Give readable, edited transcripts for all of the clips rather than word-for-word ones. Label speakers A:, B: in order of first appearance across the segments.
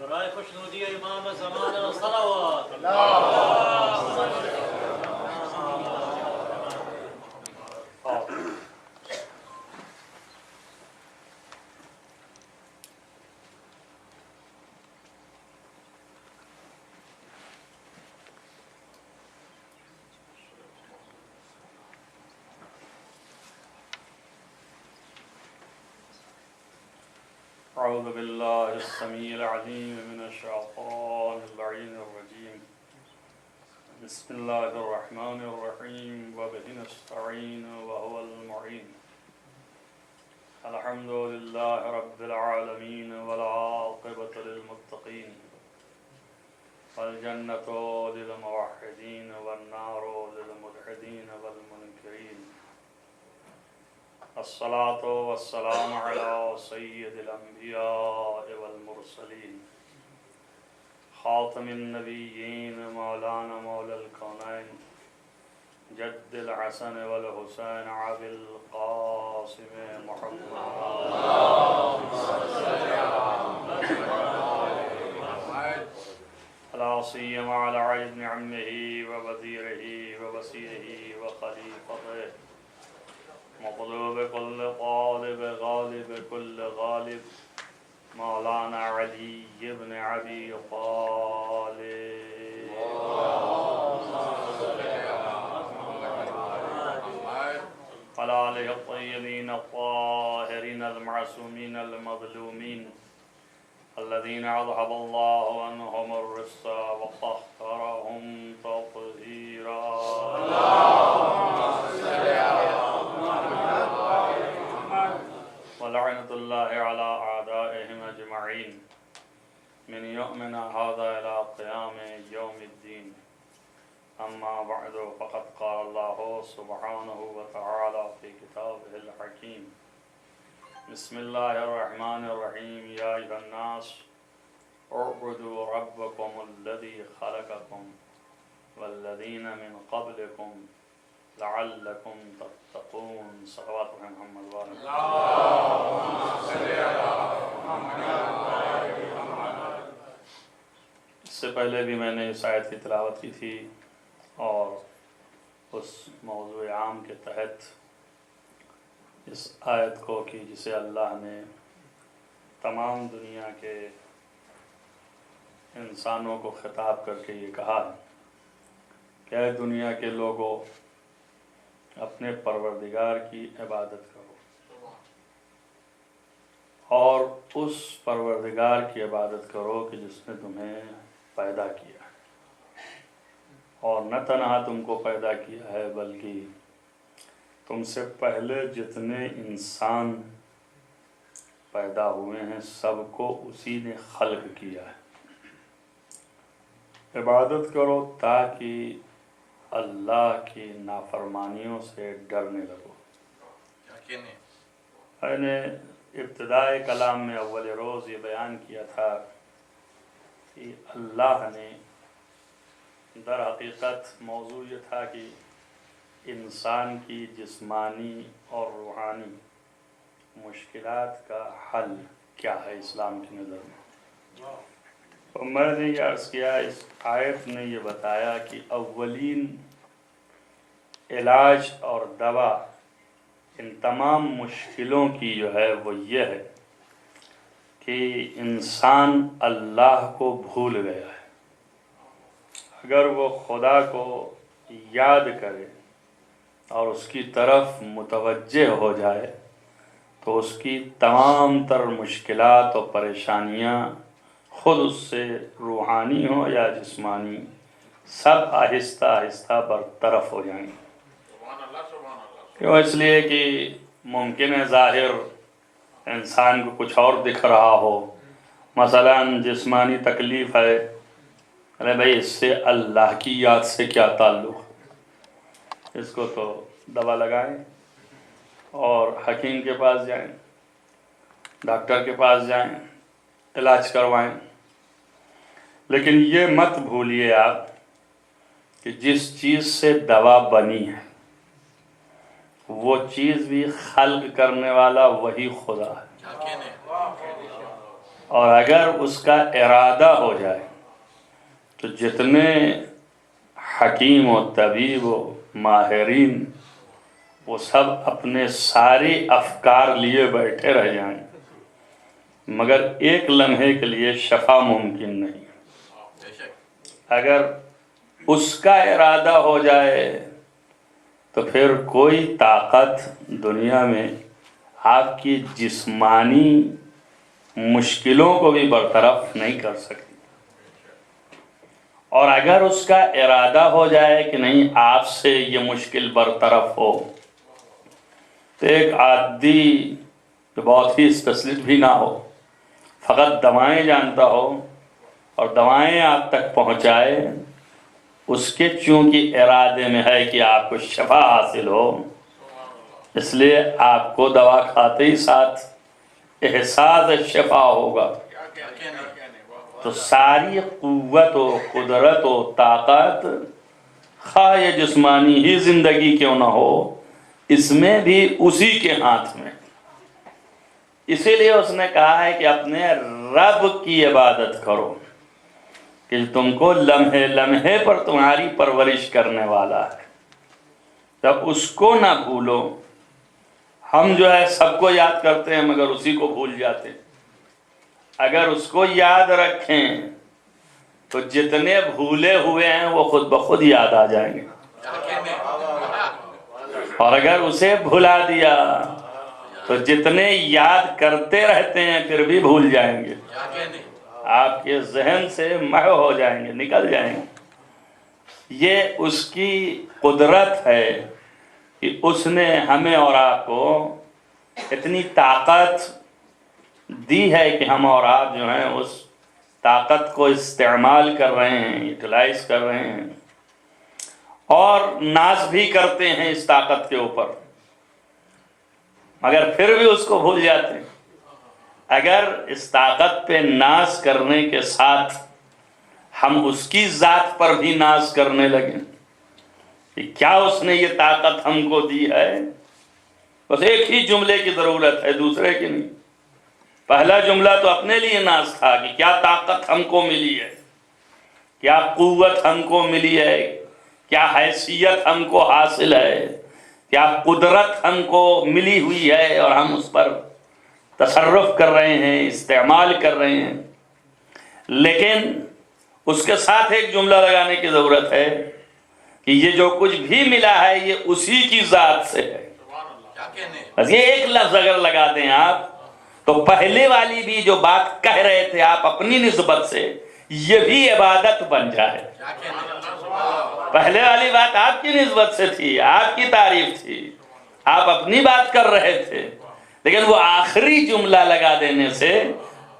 A: برائے خوشنودی امام زمان صلوات
B: أعوذ بالله السميع العليم من الشيطان اللعين الرجيم بسم الله الرحمن الرحيم وبه نستعين وهو المعين الحمد لله رب العالمين والعاقبة للمتقين والجنة للموحدين والنار للملحدين والمنكرين الصلاة والسلام على سيد الأنبياء والمرسلين خاتم النبيين مولانا مولى الكونين جد الحسن والحسين أبي القاسم محمد لا سيما على عين عمه ووزيره ووسيله وخليفته مطلوب كل طالب غالب كل غالب مولانا علي بن أبي طالب وعلى آله الطيبين الطاهرين المعصومين المظلومين الذين أذهب الله عنهم الرجس وطهرهم تطهيرا ولعنة الله على أعدائهم أجمعين من يؤمن هذا إلى قيام يوم الدين أما بعد فقد قال الله سبحانه وتعالى في كتابه الحكيم بسم الله الرحمن الرحيم يا أيها الناس اعبدوا ربكم الذي خلقكم والذين من قبلكم لعلكم تتقون صلوات محمد وآل اس سے پہلے بھی میں نے اس آیت کی تلاوت کی تھی اور اس موضوع عام کے تحت اس آیت کو کہ جسے اللہ نے تمام دنیا کے انسانوں کو خطاب کر کے یہ کہا ہے کہ اے دنیا کے لوگوں اپنے پروردگار کی عبادت کرو اور اس پروردگار کی عبادت کرو کہ جس نے تمہیں پیدا کیا اور نہ تنہا تم کو پیدا کیا ہے بلکہ تم سے پہلے جتنے انسان پیدا ہوئے ہیں سب کو اسی نے خلق کیا ہے۔ عبادت کرو تاکہ اللہ کی نافرمانیوں سے ڈرنے لگو۔ میں نے ابتدائے کلام میں اول روز یہ بیان کیا تھا کہ اللہ نے در حقیقت موضوع یہ تھا کہ انسان کی جسمانی اور روحانی مشکلات کا حل کیا ہے اسلام کی نظر میں۔ تو میں نے یہ عرض کیا اس آیت نے یہ بتایا کہ اولین علاج اور دوا ان تمام مشکلوں کی جو ہے وہ یہ ہے کہ انسان اللہ کو بھول گیا ہے۔ اگر وہ خدا کو یاد کرے اور اس کی طرف متوجہ ہو جائے تو اس کی تمام تر مشکلات اور پریشانیاں خود اس سے روحانی ہو یا جسمانی سب آہستہ آہستہ برطرف ہو جائیں گے۔ کیوں؟ اس لیے کہ ممکن ہے ظاہر انسان کو کچھ اور دکھ رہا ہو، مثلا جسمانی تکلیف ہے، ارے بھائی اس سے اللہ کی یاد سے کیا تعلق، اس کو تو دوا لگائیں اور حکیم کے پاس جائیں، ڈاکٹر کے پاس جائیں، علاج کروائیں۔ لیکن یہ مت بھولیے آپ کہ جس چیز سے دوا بنی ہے وہ چیز بھی خلق کرنے والا وہی خدا ہے، اور اگر اس کا ارادہ ہو جائے تو جتنے حکیم و طبیب و ماہرین وہ سب اپنے سارے افکار لیے بیٹھے رہ جائیں مگر ایک لمحے کے لیے شفا ممکن نہیں۔ اگر اس کا ارادہ ہو جائے تو پھر کوئی طاقت دنیا میں آپ کی جسمانی مشکلوں کو بھی برطرف نہیں کر سکتی۔ اور اگر اس کا ارادہ ہو جائے کہ نہیں آپ سے یہ مشکل برطرف ہو تو ایک عادی جو بہت ہی اسپیشلسٹ بھی نہ ہو، فقط دوائیں جانتا ہو اور دوائیں آپ تک پہنچائے، اس کے چونکہ ارادے میں ہے کہ آپ کو شفا حاصل ہو، اس لیے آپ کو دوا کھاتے ہی ساتھ احساس شفا ہوگا۔ تو ساری قوت و قدرت و طاقت خواہ یہ جسمانی ہی زندگی کیوں نہ ہو، اس میں بھی اسی کے ہاتھ میں۔ اسی لیے اس نے کہا ہے کہ اپنے رب کی عبادت کرو کہ تم کو لمحے لمحے پر تمہاری پرورش کرنے والا ہے، جب اس کو نہ بھولو۔ ہم جو ہے سب کو یاد کرتے ہیں مگر اسی کو بھول جاتے ہیں۔ اگر اس کو یاد رکھیں تو جتنے بھولے ہوئے ہیں وہ خود بخود یاد آ جائیں گے، اور اگر اسے بھلا دیا تو جتنے یاد کرتے رہتے ہیں پھر بھی بھول جائیں گے، آپ کے ذہن سے محو ہو جائیں گے، نکل جائیں گے۔ یہ اس کی قدرت ہے کہ اس نے ہمیں اور آپ کو اتنی طاقت دی ہے کہ ہم اور آپ جو ہیں اس طاقت کو استعمال کر رہے ہیں، یوٹیلائز کر رہے ہیں، اور ناز بھی کرتے ہیں اس طاقت کے اوپر، مگر پھر بھی اس کو بھول جاتے ہیں۔ اگر اس طاقت پہ ناز کرنے کے ساتھ ہم اس کی ذات پر بھی ناز کرنے لگیں کہ کیا اس نے یہ طاقت ہم کو دی ہے، بس ایک ہی جملے کی ضرورت ہے، دوسرے کی نہیں۔ پہلا جملہ تو اپنے لیے ناز تھا کہ کیا طاقت ہم کو ملی ہے، کیا قوت ہم کو ملی ہے، کیا حیثیت ہم کو حاصل ہے، کیا قدرت ہم کو ملی ہوئی ہے اور ہم اس پر تصرف کر رہے ہیں، استعمال کر رہے ہیں۔ لیکن اس کے ساتھ ایک جملہ لگانے کی ضرورت ہے کہ یہ جو کچھ بھی ملا ہے یہ اسی کی ذات سے ہے۔ بس یہ ایک لفظ اگر لگا دیں آپ تو پہلے والی بھی جو بات کہہ رہے تھے آپ اپنی نسبت سے، یہ بھی عبادت بن جائے۔ پہلے والی بات آپ کی نسبت سے تھی، آپ کی تعریف تھی، آپ اپنی بات کر رہے تھے، لیکن وہ آخری جملہ لگا دینے سے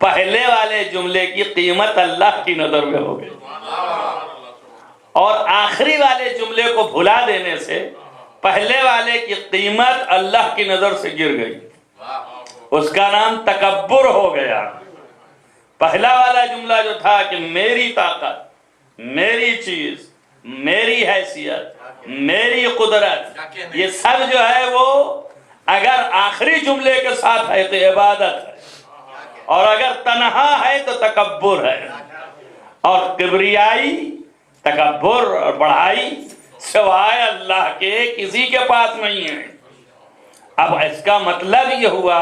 B: پہلے والے جملے کی قیمت اللہ کی نظر میں ہو گئی، اور آخری والے جملے کو بھلا دینے سے پہلے والے کی قیمت اللہ کی نظر سے گر گئی۔ اس کا نام تکبر ہو گیا۔ پہلا والا جملہ جو تھا کہ میری طاقت، میری چیز، میری حیثیت، میری قدرت، یہ سب جو ہے وہ اگر آخری جملے کے ساتھ ہے تو عبادت ہے، اور اگر تنہا ہے تو تکبر ہے، اور کبریائی، تکبر اور بڑائی سوائے اللہ کے کسی کے پاس نہیں ہے۔ اب اس کا مطلب یہ ہوا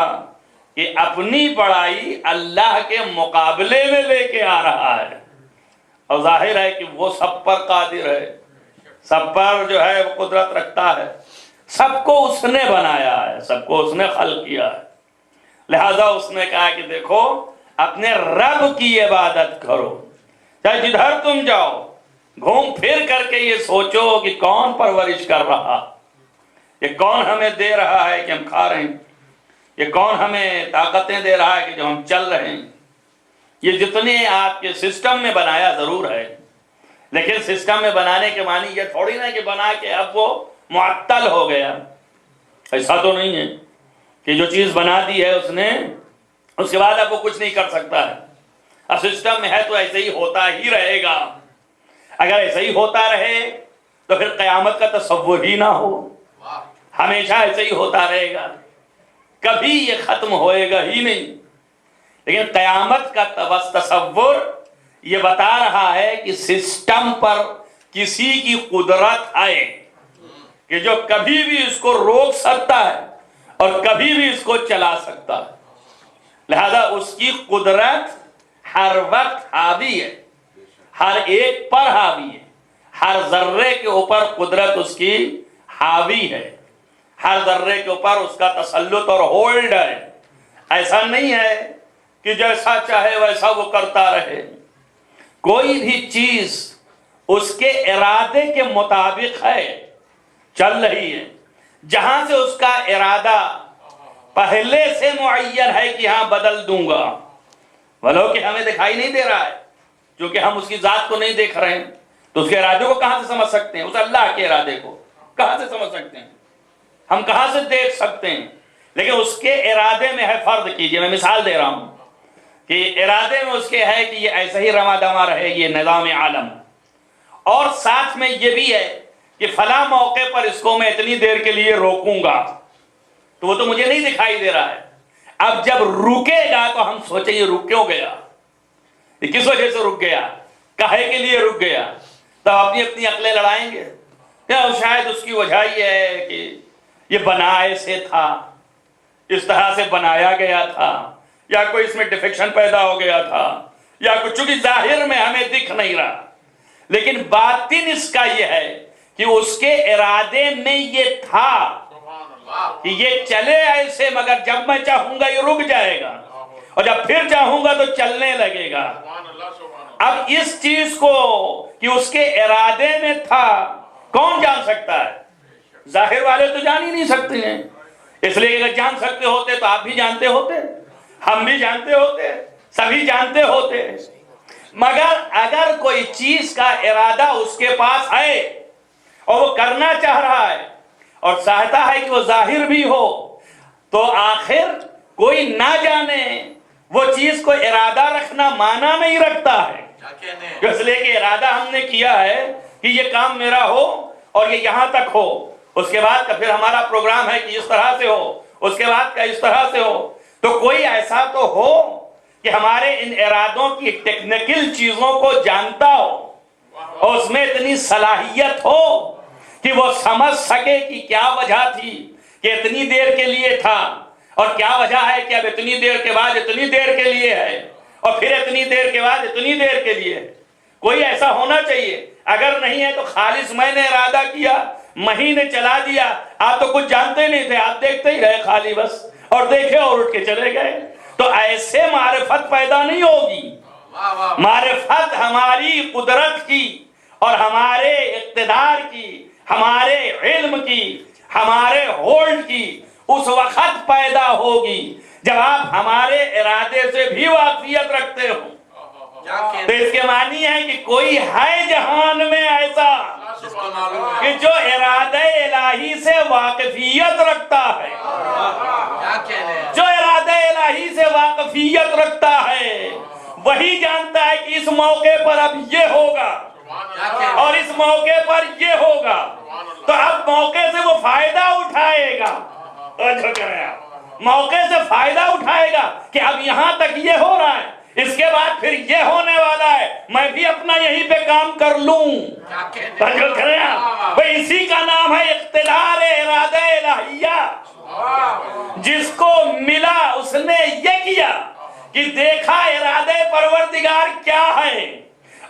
B: کہ اپنی بڑائی اللہ کے مقابلے میں لے کے آ رہا ہے، اور ظاہر ہے کہ وہ سب پر قادر ہے، سب پر جو ہے وہ قدرت رکھتا ہے، سب کو اس نے بنایا ہے، سب کو اس نے خلق کیا ہے۔ لہذا اس نے کہا کہ دیکھو اپنے رب کی عبادت کرو، چاہے جدھر تم جاؤ گھوم پھر کر کے یہ سوچو کہ کون پرورش کر رہا، یہ کون ہمیں دے رہا ہے کہ ہم کھا رہے ہیں، یہ کون ہمیں طاقتیں دے رہا ہے کہ جو ہم چل رہے ہیں۔ یہ جتنے آپ کے سسٹم میں بنایا ضرور ہے، لیکن سسٹم میں بنانے کے معنی یہ تھوڑی نہ کہ بنا کے اب وہ معطل ہو گیا، ایسا تو نہیں ہے کہ جو چیز بنا دی ہے اس نے، اس کے بعد اب وہ کچھ نہیں کر سکتا ہے۔ اب سسٹم میں ہے تو ایسے ہی ہوتا ہی رہے گا۔ اگر ایسے ہی ہوتا رہے تو پھر قیامت کا تصور ہی نہ ہو، ہمیشہ ایسے ہی ہوتا رہے گا، کبھی یہ ختم ہوئے گا ہی نہیں۔ لیکن قیامت کا تصور یہ بتا رہا ہے کہ سسٹم پر کسی کی قدرت ہے کہ جو کبھی بھی اس کو روک سکتا ہے اور کبھی بھی اس کو چلا سکتا ہے، لہذا اس کی قدرت ہر وقت حاوی ہے، ہر ایک پر حاوی ہے، ہر ذرے کے اوپر قدرت اس کی حاوی ہے، ہر ذرے کے اوپر اس کا تسلط اور ہولڈ ہے۔ ایسا نہیں ہے کہ جیسا چاہے ویسا وہ کرتا رہے، کوئی بھی چیز اس کے ارادے کے مطابق ہے، چل رہی ہے۔ جہاں سے اس کا ارادہ پہلے سے معین ہے کہ ہاں بدل دوں گا، ولو کہ ہمیں دکھائی نہیں دے رہا ہے، کیونکہ ہم اس کی ذات کو نہیں دیکھ رہے ہیں، تو اس کے ارادے کو کہاں سے سمجھ سکتے ہیں؟ اس اللہ کے ارادے کو کہاں سے سمجھ سکتے ہیں؟ ہم کہاں سے دیکھ سکتے ہیں؟ لیکن اس کے ارادے میں ہے، فرض کیجئے میں مثال دے رہا ہوں کہ ارادے میں اس کے ہے کہ یہ ایسا ہی رواں دواں رہے یہ نظام عالم، اور ساتھ میں یہ بھی ہے کہ فلاں موقع پر اس کو میں اتنی دیر کے لیے روکوں گا، تو وہ تو مجھے نہیں دکھائی دے رہا ہے۔ اب جب رکے گا تو ہم سوچیں یہ رک کیوں گیا، یہ کس وجہ سے رک گیا، کہے کے لیے رک گیا، تو اپنی اپنی عقلیں لڑائیں گے کہ شاید اس کی وجہ یہ ہے کہ یہ بنا ایسے تھا، اس طرح سے بنایا گیا تھا، یا کوئی اس میں ڈیفیکشن پیدا ہو گیا تھا، یا کچھ، چونکہ ظاہر میں ہمیں دکھ نہیں رہا، لیکن باطن اس کا یہ ہے کہ اس کے ارادے میں یہ تھا کہ یہ چلے ایسے، مگر جب میں چاہوں گا یہ رک جائے گا، اور جب پھر چاہوں گا تو چلنے لگے گا۔ اب اس چیز کو کہ اس کے ارادے میں تھا کون جان سکتا ہے؟ ظاہر والے تو جان ہی نہیں سکتے ہیں، اس لیے اگر جان سکتے ہوتے تو آپ بھی جانتے ہوتے، ہم بھی جانتے ہوتے، سبھی جانتے ہوتے۔ مگر اگر کوئی چیز کا ارادہ اس کے پاس ہے اور وہ کرنا چاہ رہا ہے اور چاہتا ہے کہ وہ ظاہر بھی ہو، تو آخر کوئی نہ جانے وہ چیز کو ارادہ رکھنا معنی نہیں رکھتا ہے، اس لیے کہ ارادہ ہم نے کیا ہے کہ یہ کام میرا ہو اور یہ یہاں تک ہو، اس کے بعد کا پھر ہمارا پروگرام ہے کہ اس طرح سے ہو، اس کے بعد کا اس طرح سے ہو۔ تو کوئی ایسا تو ہو کہ ہمارے ان ارادوں کی ٹیکنیکل چیزوں کو جانتا ہو اور اس میں اتنی صلاحیت ہو کہ وہ سمجھ سکے کہ کیا وجہ تھی کہ اتنی دیر کے لیے تھا، اور کیا وجہ ہے کہ اب اتنی دیر کے بعد اتنی دیر کے لیے ہے، اور پھر اتنی دیر کے بعد اتنی دیر کے لیے۔ کوئی ایسا ہونا چاہیے، اگر نہیں ہے تو خالص میں نے ارادہ کیا، مہینے چلا دیا، آپ تو کچھ جانتے نہیں تھے، آپ دیکھتے ہی رہے خالی بس، اور دیکھے اور اٹھ کے چلے گئے، تو ایسے معرفت پیدا نہیں ہوگی۔ معرفت ہماری قدرت کی اور ہمارے اقتدار کی، ہمارے علم کی، ہمارے ہولڈ کی اس وقت پیدا ہوگی جب آپ ہمارے ارادے سے بھی واقفیت رکھتے ہو۔ تو اس کے معنی ہے کہ کوئی ہے جہان میں ایسا کہ جو ارادہ الہی سے واقفیت رکھتا ہے، جو ارادہ الہی سے واقفیت رکھتا ہے وہی جانتا ہے کہ اس موقع پر اب یہ ہوگا اور اس موقع پر یہ ہوگا، تو اب موقع سے وہ فائدہ اٹھائے گا، موقع سے فائدہ اٹھائے گا کہ اب یہاں تک یہ ہو رہا ہے، اس کے بعد پھر یہ ہونے والا ہے، میں بھی اپنا یہیں پہ کام کر لوں۔ اسی کا نام ہے اقتدار ارادہ الہیہ۔ جس کو ملا اس نے یہ کیا کہ دیکھا ارادہ پروردگار کیا ہے،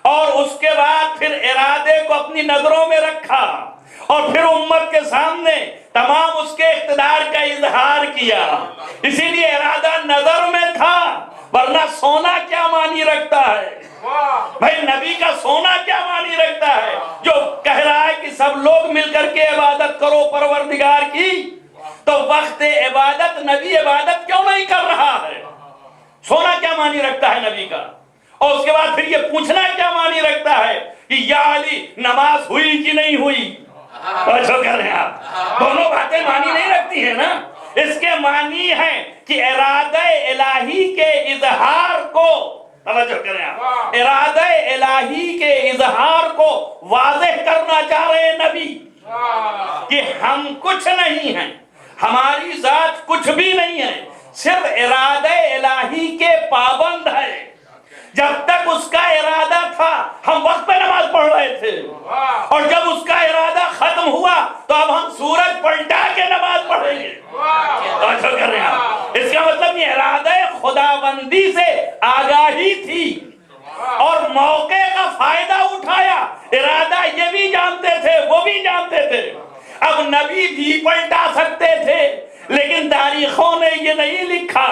B: اور اس کے بعد پھر ارادے کو اپنی نظروں میں رکھا، اور پھر امت کے سامنے تمام اس کے اقتدار کا اظہار کیا۔ اسی لیے ارادہ نظر میں تھا، ورنہ سونا کیا معنی رکھتا ہے؟ بھائی نبی کا سونا کیا معنی رکھتا ہے جو کہہ رہا ہے کہ سب لوگ مل کر کے عبادت کرو پروردگار کی؟ تو وقت عبادت نبی عبادت کیوں نہیں کر رہا ہے؟ سونا کیا معنی رکھتا ہے نبی کا؟ اور اس کے بعد پھر یہ پوچھنا کیا معنی رکھتا ہے کہ یا علی نماز ہوئی کہ نہیں ہوئی؟ جو کر رہے ہیں آپ دونوں باتیں معنی نہیں رکھتی ہیں نا۔ اس کے معنی ہے کہ ارادہ الہی کے اظہار کو، توجہ کریں آپ، ارادہ الہی کے اظہار کو واضح کرنا چاہ رہے ہیں نبی کہ ہم کچھ نہیں ہیں، ہماری ذات کچھ بھی نہیں ہے، صرف ارادہ الہی کے پابند ہے. جب تک اس کا ارادہ تھا ہم وقت پہ نماز پڑھ رہے تھے, اور جب اس کا ارادہ ختم ہوا تو اب ہم سورج پلٹا کے نماز پڑھیں گے. کر رہے ہیں, اس کا مطلب یہ ارادہ خداوندی سے آگاہی تھی اور موقع کا فائدہ اٹھایا. ارادہ یہ بھی جانتے تھے, وہ بھی جانتے تھے. اب نبی بھی پلٹا سکتے تھے, لیکن تاریخوں نے یہ نہیں لکھا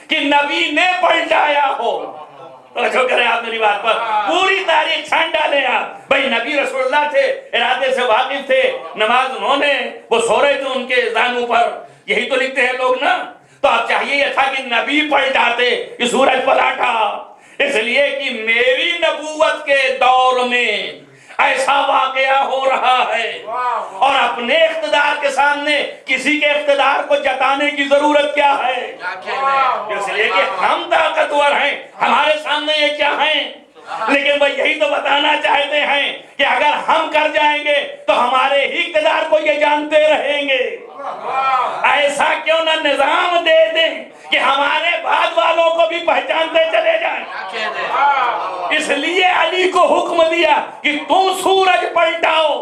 B: کہ نبی نے پلٹایا ہو. جو کریں آپ میری بات پر پوری تاریخ چھان ڈالیں آپ. بھائی نبی رسول اللہ تھے, ارادے سے واقف تھے, نماز انہوں نے, وہ سو رہے تھے ان کے زانوں پر, یہی تو لکھتے ہیں لوگ نا. تو اب چاہیے یہ تھا کہ نبی پلٹاتے, کہ سورج پلٹا, اس لیے کہ میری نبوت کے دور میں ایسا واقعہ ہو رہا ہے, اور اپنے اقتدار کے سامنے کسی کے اقتدار کو جتانے کی ضرورت کیا ہے؟ اس لیے کہ ہم طاقتور ہیں, ہمارے سامنے یہ کیا ہیں, لیکن وہ یہی تو بتانا چاہتے ہیں کہ اگر ہم کر جائیں گے تو ہمارے ہی اقتدار کو یہ جانتے رہیں گے. ایسا کیوں نہ نظام دے دیں کہ ہمارے بعد والوں کو بھی پہچانتے چلے جائیں. اس لیے علی کو حکم دیا کہ تم سورج پلٹاؤ.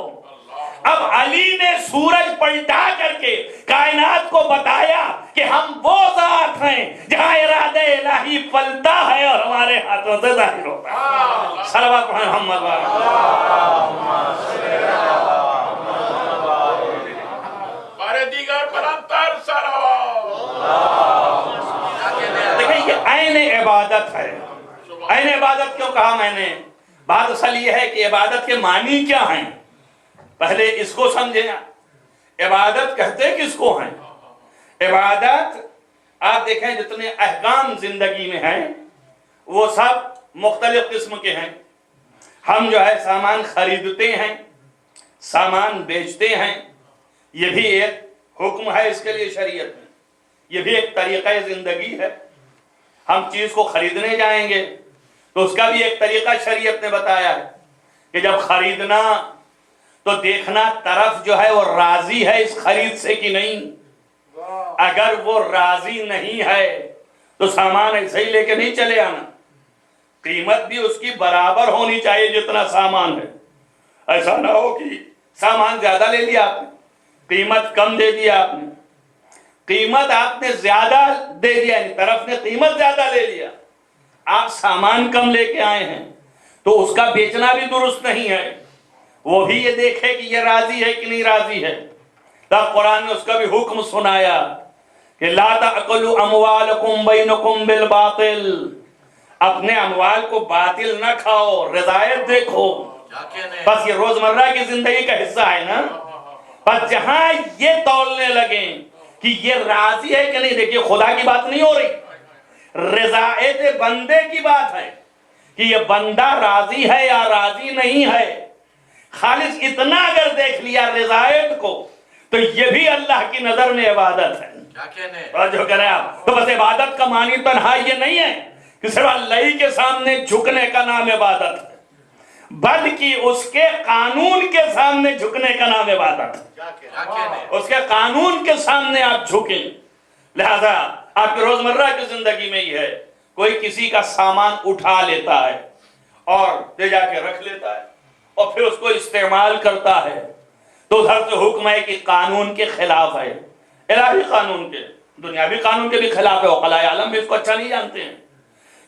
B: اب علی نے سورج پلٹا کر کے کائنات کو بتایا کہ ہم وہ ذات ہیں جہاں ارادہ الہی پلتا ہے اور ہمارے ہاتھوں سے ظاہر ہوتا ہے. صلوات محمد دیکھیں, یہ عین عبادت ہے. عین عبادت کیوں کہا میں نے؟ بات اصل یہ ہے کہ عبادت کے معنی کیا ہیں, پہلے اس کو سمجھیں. عبادت کہتے کس کو ہیں؟ عبادت آپ دیکھیں جتنے احکام زندگی میں ہیں وہ سب مختلف قسم کے ہیں. ہم جو ہے سامان خریدتے ہیں, سامان بیچتے ہیں, یہ بھی ایک حکم ہے اس کے لیے شریعت میں, یہ بھی ایک طریقہ زندگی ہے. ہم چیز کو خریدنے جائیں گے تو اس کا بھی ایک طریقہ شریعت نے بتایا ہے کہ جب خریدنا تو دیکھنا طرف جو ہے وہ راضی ہے اس خرید سے کہ نہیں. اگر وہ راضی نہیں ہے تو سامان ایسے ہی لے کے نہیں چلے آنا. قیمت بھی اس کی برابر ہونی چاہیے جتنا سامان ہے. ایسا نہ ہو کہ سامان زیادہ لے لیا آپ نے, قیمت کم دے دیا آپ نے, قیمت آپ نے زیادہ دے دیا, طرف نے قیمت زیادہ لے لیا, آپ سامان کم لے کے آئے ہیں تو اس کا بیچنا بھی درست نہیں ہے. وہ بھی یہ دیکھے کہ یہ راضی ہے کہ نہیں راضی ہے. تب قرآن نے اس کا بھی حکم سنایا کہ لا تأکلوا اموالکم بینکم بالباطل, اپنے اموال کو باطل نہ کھاؤ, رضایت دیکھو. بس یہ روزمرہ کی زندگی کا حصہ ہے نا. بس جہاں یہ تولنے لگیں کہ یہ راضی ہے کہ نہیں, دیکھیے خدا کی بات نہیں ہو رہی, رضایت بندے کی بات ہے کہ یہ بندہ راضی ہے یا راضی نہیں ہے. خالص اتنا اگر دیکھ لیا رضایت کو تو یہ بھی اللہ کی نظر میں عبادت ہے. جو کریں آپ تو بس عبادت کا معنی تنہا یہ نہیں ہے کہ صرف اللہ ہی کے سامنے جھکنے کا نام عبادت ہے, بلکہ اس کے قانون کے سامنے جھکنے کا نام عبادت ہے. اس کے قانون کے سامنے آپ جھکیں. لہذا آپ کی روزمرہ کی زندگی میں یہ ہے, کوئی کسی کا سامان اٹھا لیتا ہے اور لے جا کے رکھ لیتا ہے اور پھر اس کو استعمال کرتا ہے, تو ادھر سے حکم ہے کہ قانون کے خلاف ہے, الہی قانون کے, دنیاوی قانون کے بھی خلاف ہے. عقلاء عالم بھی اس کو اچھا نہیں جانتے ہیں.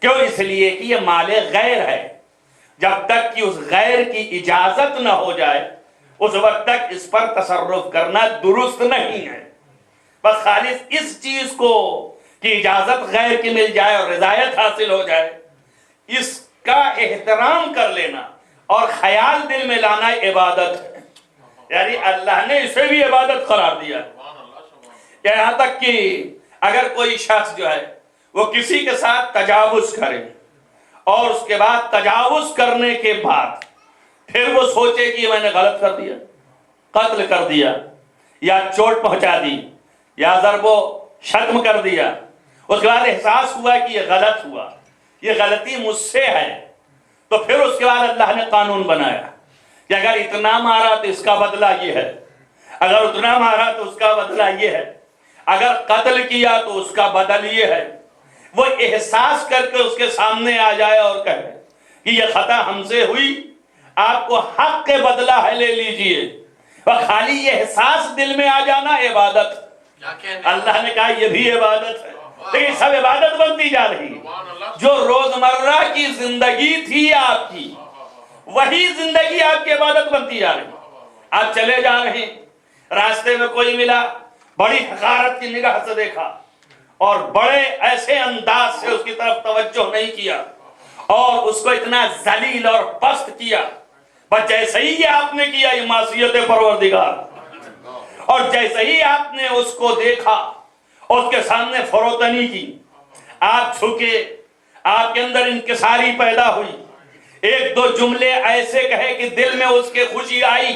B: کیوں؟ اس لیے کہ یہ مال غیر ہے. جب تک کہ اس غیر کی اجازت نہ ہو جائے اس وقت تک اس پر تصرف کرنا درست نہیں ہے. بس خالص اس چیز کو کہ اجازت غیر کی مل جائے اور رضایت حاصل ہو جائے, اس کا احترام کر لینا اور خیال دل میں لانا عبادت ہے. یعنی اللہ نے اسے بھی عبادت قرار دیا. یہاں تک کہ اگر کوئی شخص جو ہے وہ کسی کے ساتھ تجاوز کرے اور اس کے بعد تجاوز کرنے کے بعد پھر وہ سوچے کہ میں نے غلط کر دیا, قتل کر دیا یا چوٹ پہنچا دی یا ضرب و شتم کر دیا, اس کے بعد احساس ہوا کہ یہ غلط ہوا, یہ غلطی مجھ سے ہے, تو پھر اس کے بعد اللہ نے قانون بنایا کہ اگر اتنا مارا تو اس کا بدلہ یہ ہے, اگر اتنا مارا تو اس کا بدلہ یہ ہے. اگر قتل کیا تو اس کا بدل یہ ہے، وہ احساس کر کے اس کے سامنے آ جائے اور کہے کہ یہ خطا ہم سے ہوئی، آپ کو حق کے بدلہ ہے، لے لیجئے۔ اور خالی یہ احساس دل میں آ جانا عبادت، اللہ نے کہا یہ بھی عبادت ہے، لیکن سب عبادت بنتی جا رہی ہے۔ جو روزمرہ کی زندگی تھی آپ کی، وہی زندگی آپ کی عبادت بنتی جا رہی ہے۔ آپ چلے جا رہے ہیں، راستے میں کوئی ملا، بڑی حقارت کی نگاہ سے دیکھا اور بڑے ایسے انداز سے اس کی طرف توجہ نہیں کیا اور اس کو اتنا ذلیل اور پست کیا، بس جیسے ہی یہ آپ نے کیا یہ معصیت پروردگار، اور جیسے ہی آپ نے اس کو دیکھا اور اس کے سامنے فروتنی کی، آپ جھکے، آپ کے اندر انکساری پیدا ہوئی، ایک دو جملے ایسے کہے کہ دل میں اس کے خوشی آئی،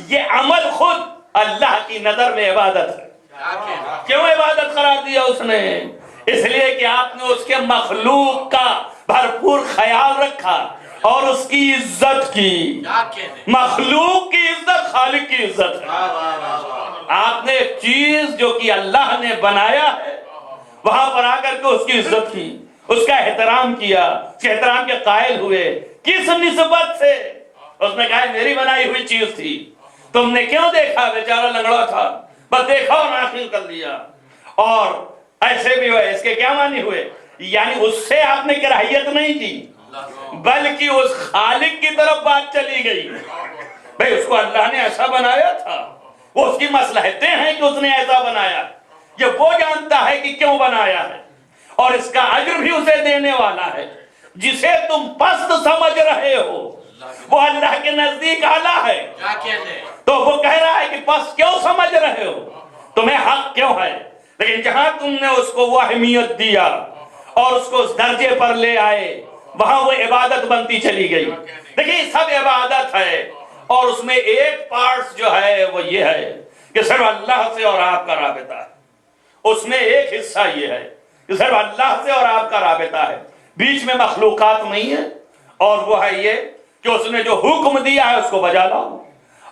B: یہ عمل خود اللہ کی نظر میں عبادت ہے۔ کیوں عبادت قرار دیا اس نے؟ اس لیے کہ آپ نے اس کے مخلوق کا بھرپور خیال رکھا اور اس کی عزت کی۔ مخلوق کی عزت خالق کی عزت ہے۔ آپ نے ایک چیز جو کہ اللہ نے بنایا ہے وہاں پر آ کر کے اس کی عزت کی، اس کا احترام کیا، اس کے احترام کے قائل ہوئے۔ کس نسبت سے؟ اس نے کہا میری بنائی ہوئی چیز تھی، تم نے کیوں دیکھا؟ بیچارہ لنگڑا تھا، بس دیکھا اور ناخن کر لیا۔ اور ایسے بھی ہوئے، اس کے کیا معنی ہوئے؟ یعنی اس سے آپ نے کراہیت نہیں کی بلکہ اس خالق کی طرف بات چلی گئی۔ بھئی اس کو اللہ نے ایسا بنایا تھا، وہ اس کی مصلحتیں ہیں کہ اس نے ایسا بنایا، یہ وہ جانتا ہے کہ کیوں بنایا ہے، اور اس کا اجر بھی اسے دینے والا ہے۔ جسے تم پست سمجھ رہے ہو وہ اللہ کے نزدیک اعلیٰ ہے، تو وہ کہہ رہا ہے کہ پست کیوں سمجھ رہے ہو، تمہیں حق کیوں ہے؟ لیکن جہاں تم نے اس کو وہ اہمیت دیا اور اس کو اس درجے پر لے آئے، وہاں وہ عبادت بنتی چلی گئی۔ دیکھیں سب عبادت ہے، اور اس میں ایک پارٹس جو ہے وہ یہ ہے کہ صرف اللہ سے اور آپ کا رابطہ ہے۔ اس میں ایک حصہ یہ ہے کہ صرف اللہ سے اور آپ کا رابطہ ہے، بیچ میں مخلوقات نہیں ہے، اور وہ ہے یہ کہ اس نے جو حکم دیا ہے اس کو بجا لاؤ،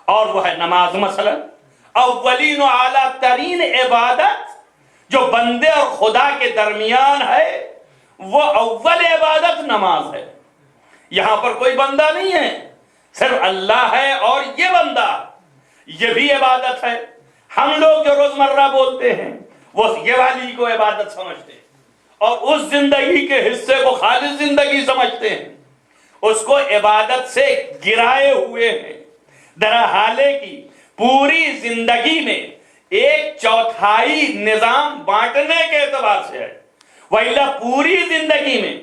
B: اور وہ ہے نماز۔ مثلا اولین و اعلیٰ ترین عبادت جو بندے اور خدا کے درمیان ہے وہ اول عبادت نماز ہے۔ یہاں پر کوئی بندہ نہیں ہے، صرف اللہ ہے، اور یہ بندہ یہ بھی عبادت ہے۔ ہم لوگ جو روزمرہ بولتے ہیں وہ یہ والی کو عبادت سمجھتے ہیں، اور اس زندگی کے حصے کو خالص زندگی سمجھتے ہیں، اس کو عبادت سے گرائے ہوئے ہیں۔ درحالے کی پوری زندگی میں ایک چوتھائی نظام بانٹنے کے اعتبار سے ہے، وَإِلَّا پوری زندگی میں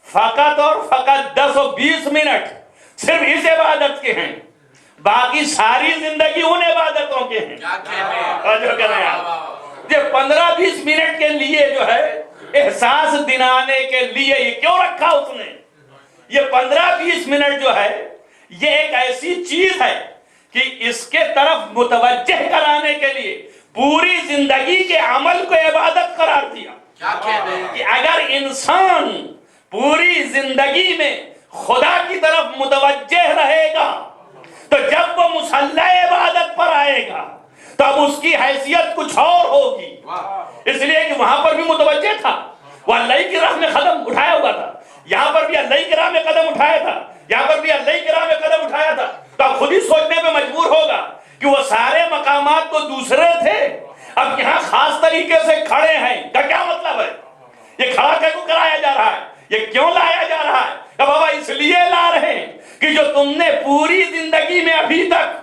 B: فقط اور فقط 10 و 20 منٹ صرف اس عبادت کے ہیں، باقی ساری زندگی ان عبادتوں کے ہیں۔ اور جو کہہ رہے ہیں آپ یہ 15-20 منٹ کے لیے جو ہے احساس دلانے کے لیے یہ کیوں رکھا اس نے؟ یہ 15-20 منٹ جو ہے یہ ایک ایسی چیز ہے کہ اس کے طرف متوجہ کرانے کے لیے پوری زندگی کے عمل کو عبادت قرار دیا کہ اگر انسان پوری زندگی میں خدا کی طرف متوجہ رہے گا تو جب وہ مصلی عبادت پر آئے گا تو اب اس کی حیثیت کچھ اور ہوگی، اس لیے کہ وہاں پر بھی متوجہ تھا، وہ اللہ کی راہ میں قدم اٹھایا ہوا تھا، یہاں پر بھی اللہ کی راہ میں قدم اٹھایا تھا، یہاں پر بھی اللہ کی راہ میں قدم اٹھایا تھا، تو اب خود ہی سوچنے پہ مجبور ہوگا کہ وہ سارے مقامات تو دوسرے تھے، اب یہاں خاص طریقے سے کھڑے ہیں، کا کیا مطلب ہے؟ یہ کھڑا کیوں کرایا جا رہا ہے؟ یہ کیوں لایا جا رہا ہے؟ کہ بابا اس لیے لا رہے ہیں کہ جو تم نے پوری زندگی میں ابھی تک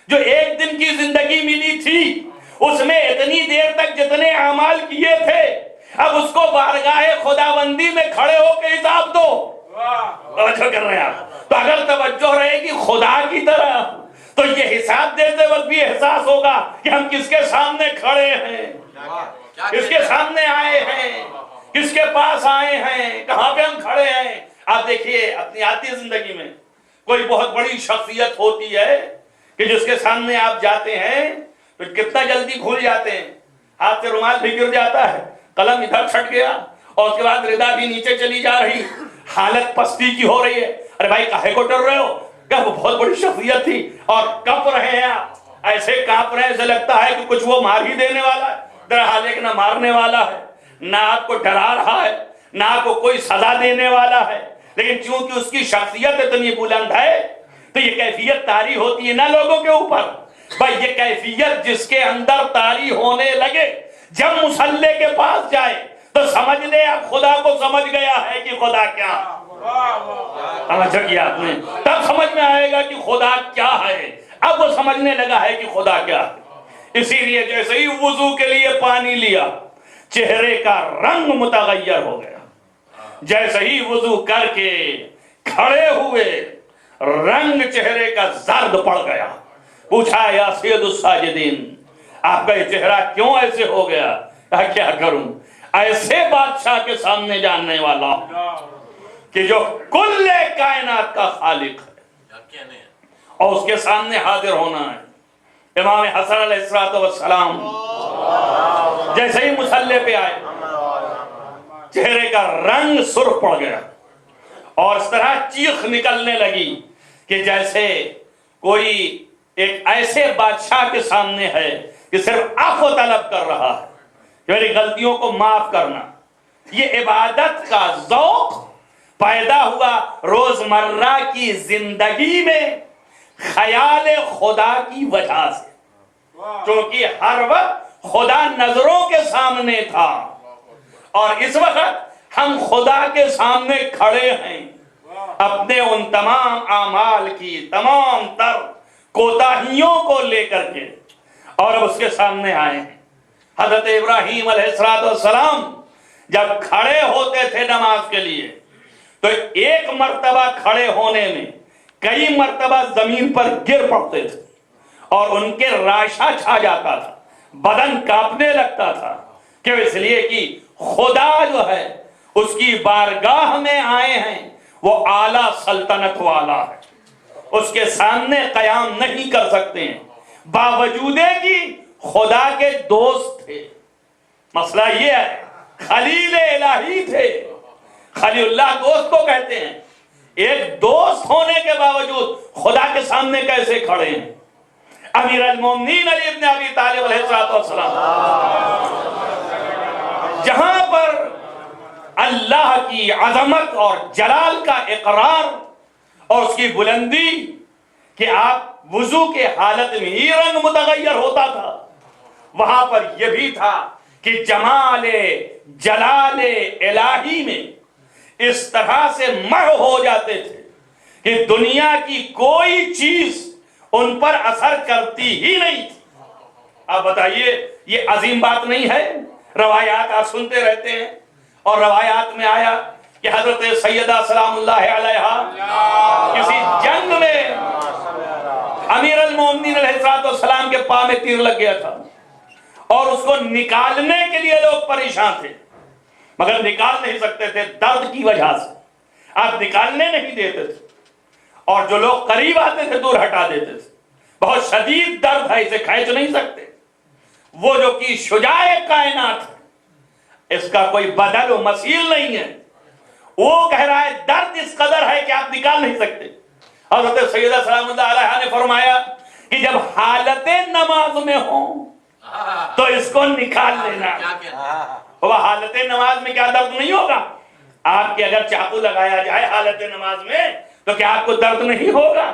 B: جو ایک دن کی زندگی ملی تھی اس میں اتنی دیر تک جتنے اعمال کیے تھے اب اس کو بارگاہ خداوندی میں کھڑے ہو کے حساب دو۔ توجہ کر رہے ہیں آپ؟ تو اگر توجہ رہے گی خدا کی طرف تو یہ حساب دیتے وقت بھی احساس ہوگا کہ ہم کس کے سامنے کھڑے ہیں، کس کے سامنے آئے ہیں، کس کے پاس آئے ہیں، کہاں پہ ہم کھڑے ہیں۔ آپ دیکھیے اپنی آتی زندگی میں کوئی بہت بڑی شخصیت ہوتی ہے کہ جس کے سامنے آپ جاتے ہیں تو کتنا جلدی بھول جاتے ہیں، ہاتھ سے رومال بھی گر جاتا ہے، قلم ادھر چھٹ گیا، اور اس کے بعد ردا بھی نیچے چلی جا رہی، حالت پستی کی ہو رہی ہے۔ ارے بھائی کاہے کو ڈر رہے ہو؟ کہ وہ بہت بڑی شخصیت تھی اور کانپ رہے ہیں آپ، ایسے کانپ رہے ہیں ایسے لگتا ہے کہ کچھ وہ مار ہی دینے والا ہے۔ درحال ایک نہ مارنے والا ہے، نہ آپ کو ڈرا رہا ہے، نہ آپ کو کوئی سزا دینے والا ہے، لیکن چونکہ اس کی شخصیت اتنی بلند ہے تو یہ کیفیت طاری ہوتی ہے نہ لوگوں کے اوپر. بھائی یہ کیفیت جس کے اندر طاری ہونے لگے، جب مصلی کے پاس جائے تو سمجھ لے اب خدا کو سمجھ گیا ہے کہ خدا کیا. سمجھ کیا آپ نے؟ تب سمجھ میں آئے گا کہ خدا کیا ہے. اب وہ سمجھنے لگا ہے کہ خدا کیا ہے. اسی لیے جیسے ہی وضو کے لیے پانی لیا، چہرے کا رنگ متغیر ہو گیا. جیسے ہی وضو کر کے کھڑے ہوئے، رنگ چہرے کا زرد پڑ گیا. پوچھا یا سید الساجدین، آپ کا یہ چہرہ کیوں ایسے ہو گیا؟ کیا کروں، ایسے بادشاہ کے سامنے جاننے والا کہ جو کل کائنات کا خالق ہے اور اس کے سامنے حاضر ہونا ہے. امام حسن علیہ السلام جیسے ہی مصلی پہ آئے، چہرے کا رنگ سرخ پڑ گیا اور اس طرح چیخ نکلنے لگی کہ جیسے کوئی ایک ایسے بادشاہ کے سامنے ہے کہ صرف عفو طلب کر رہا ہے کہ میری غلطیوں کو معاف کرنا. یہ عبادت کا ذوق پیدا ہوا روزمرہ کی زندگی میں خیال خدا کی وجہ سے، کیونکہ ہر وقت خدا نظروں کے سامنے تھا اور اس وقت ہم خدا کے سامنے کھڑے ہیں اپنے ان تمام اعمال کی تمام تر کوتاہیوں کو لے کر کے، اور اب اس کے سامنے آئے ہیں. حضرت ابراہیم علیہ السلام جب کھڑے ہوتے تھے نماز کے لیے تو ایک مرتبہ کھڑے ہونے میں کئی مرتبہ زمین پر گر پڑتے تھے اور ان کے راشا چھا جاتا تھا، بدن کانپنے لگتا تھا. کیوں؟ اس لیے کہ خدا جو ہے اس کی بارگاہ میں آئے ہیں، وہ اعلیٰ سلطنت والا ہے، اس کے سامنے قیام نہیں کر سکتے ہیں باوجود کہ خدا کے دوست تھے. مسئلہ یہ ہے خلیل الہی تھے. خلیل اللہ دوست کو کہتے ہیں. ایک دوست ہونے کے باوجود خدا کے سامنے کیسے کھڑے ہیں؟ امیر المومنین علی ابن ابی طالب علیہ السلام جہاں پر اللہ کی عظمت اور جلال کا اقرار اور اس کی بلندی کہ آپ وضو کے حالت میں ہی رنگ متغیر ہوتا تھا، وہاں پر یہ بھی تھا کہ جمال جلال الہی میں اس طرح سے محو ہو جاتے تھے کہ دنیا کی کوئی چیز ان پر اثر کرتی ہی نہیں تھی. آپ بتائیے یہ عظیم بات نہیں ہے؟ روایات آپ سنتے رہتے ہیں اور روایات میں آیا کہ حضرت سیدہ سلام اللہ علیہا کسی جنگ میں امیر المومنین علیہ السلام کے پاؤں میں تیر لگ گیا تھا اور اس کو نکالنے کے لیے لوگ پریشان تھے مگر نکال نہیں سکتے تھے درد کی وجہ سے. آپ نکالنے نہیں دیتے تھے اور جو لوگ قریب آتے تھے دور ہٹا دیتے تھے. بہت شدید درد ہے، اسے کھینچ نہیں سکتے. وہ جو کہ شجاع کائنات ہے، اس کا کوئی بدل و مثیل نہیں ہے، وہ کہہ رہا ہے درد اس قدر ہے کہ آپ نکال نہیں سکتے. حضرت سیدہ سلام اللہ علیہ نے فرمایا کہ جب حالت نماز میں ہوں تو اس کو نکال لینا. وہ حالت نماز میں کیا درد نہیں ہوگا؟ آپ کے اگر چاقو لگایا جائے حالت نماز میں تو کیا آپ کو درد نہیں ہوگا؟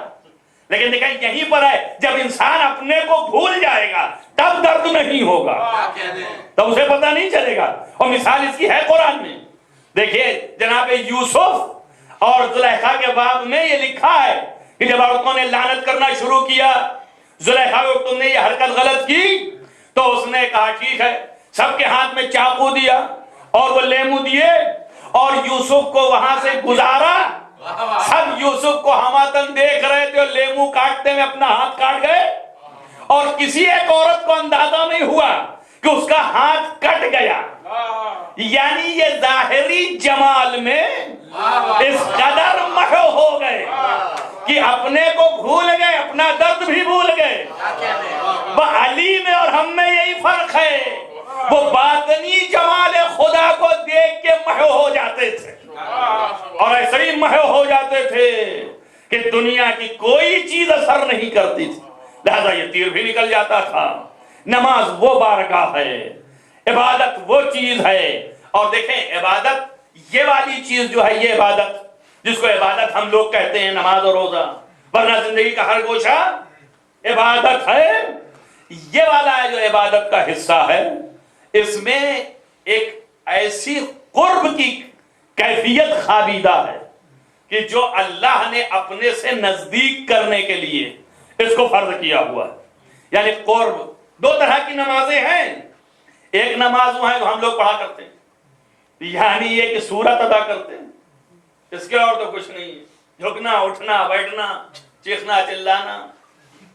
B: لیکن دیکھیں یہیں پر ہے جب انسان اپنے کو بھول جائے گا تب درد نہیں ہوگا، تب اسے پتہ نہیں چلے گا. اور مثال اس کی ہے قرآن میں. دیکھیے جناب یوسف اور زلیخا کے باب میں یہ لکھا ہے کہ جب عورتوں نے لعنت کرنا شروع کیا، زلیخا کو تم نے یہ حرکت غلط کی، تو اس نے کہا ٹھیک ہے، سب کے ہاتھ میں چاقو دیا اور وہ لیمو دیے اور یوسف کو وہاں سے گزارا. سب یوسف کو ہماتن دیکھ رہے تھے اور لیمو کاٹتے میں اپنا ہاتھ کاٹ گئے اور کسی ایک عورت کو اندازہ نہیں ہوا کہ اس کا ہاتھ کٹ گیا. یعنی یہ ظاہری جمال میں اس قدر محو ہو گئے کہ اپنے کو بھول گئے، اپنا درد بھی بھول گئے. وہ علی میں اور ہم میں یہی فرق ہے، وہ باطنی جمال خدا کو دیکھ کے محو ہو جاتے تھے اور ایسے ہی محو ہو جاتے تھے کہ دنیا کی کوئی چیز اثر نہیں کرتی تھی. لہذا یہ تیر بھی نکل جاتا تھا. نماز وہ بارگاہ ہے عبادت وہ چیز ہے، اور دیکھیں عبادت یہ والی چیز جو ہے، یہ عبادت جس کو عبادت ہم لوگ کہتے ہیں نماز اور روزہ، ورنہ زندگی کا ہر گوشہ عبادت ہے، یہ والا ہے جو عبادت کا حصہ ہے، اس میں ایک ایسی قرب کی کیفیت خابیدہ ہے کہ جو اللہ نے اپنے سے نزدیک کرنے کے لیے اس کو فرض کیا ہوا ہے۔ یعنی قرب، دو طرح کی نمازیں ہیں، ایک نماز وہ ہے جو ہم لوگ پڑھا کرتے ہیں، یعنی یہ کہ سورت ادا کرتے ہیں، اس کے اور تو کچھ نہیں ہے، جھکنا اٹھنا بیٹھنا چیخنا چلانا،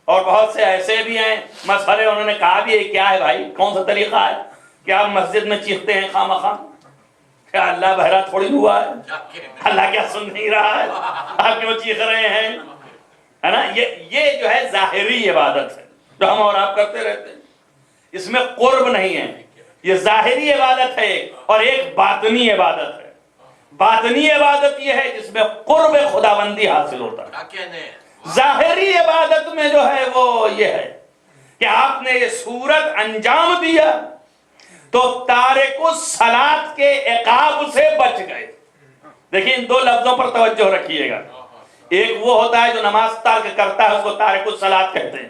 B: اور بہت سے ایسے بھی ہیں مسئلے انہوں نے کہا بھی ہے کیا ہے بھائی، کون سا طریقہ ہے کہ آپ مسجد میں چیختے ہیں خواہ مخواہ؟ کیا اللہ بہرا تھوڑی ہوا ہے؟ اللہ کیا سن نہیں رہا ہے؟ آپ کیوں چیخ رہے ہیں؟ ہے نا، یہ جو ہے ظاہری عبادت ہے جو ہم اور آپ کرتے رہتے ہیں، اس میں قرب نہیں ہے، یہ ظاہری عبادت ہے، اور ایک باطنی عبادت ہے۔ باطنی عبادت یہ ہے جس میں قرب خداوندی حاصل ہوتا ہے۔ ظاہری عبادت میں جو ہے وہ یہ ہے کہ آپ نے یہ صورت انجام دیا تو تارک الصلاۃ کے عقاب سے بچ گئے۔ دیکھیں ان دو لفظوں پر توجہ رکھیے گا، ایک وہ ہوتا ہے جو نماز ترک کرتا ہے، اس کو تارک الصلاۃ کہتے ہیں،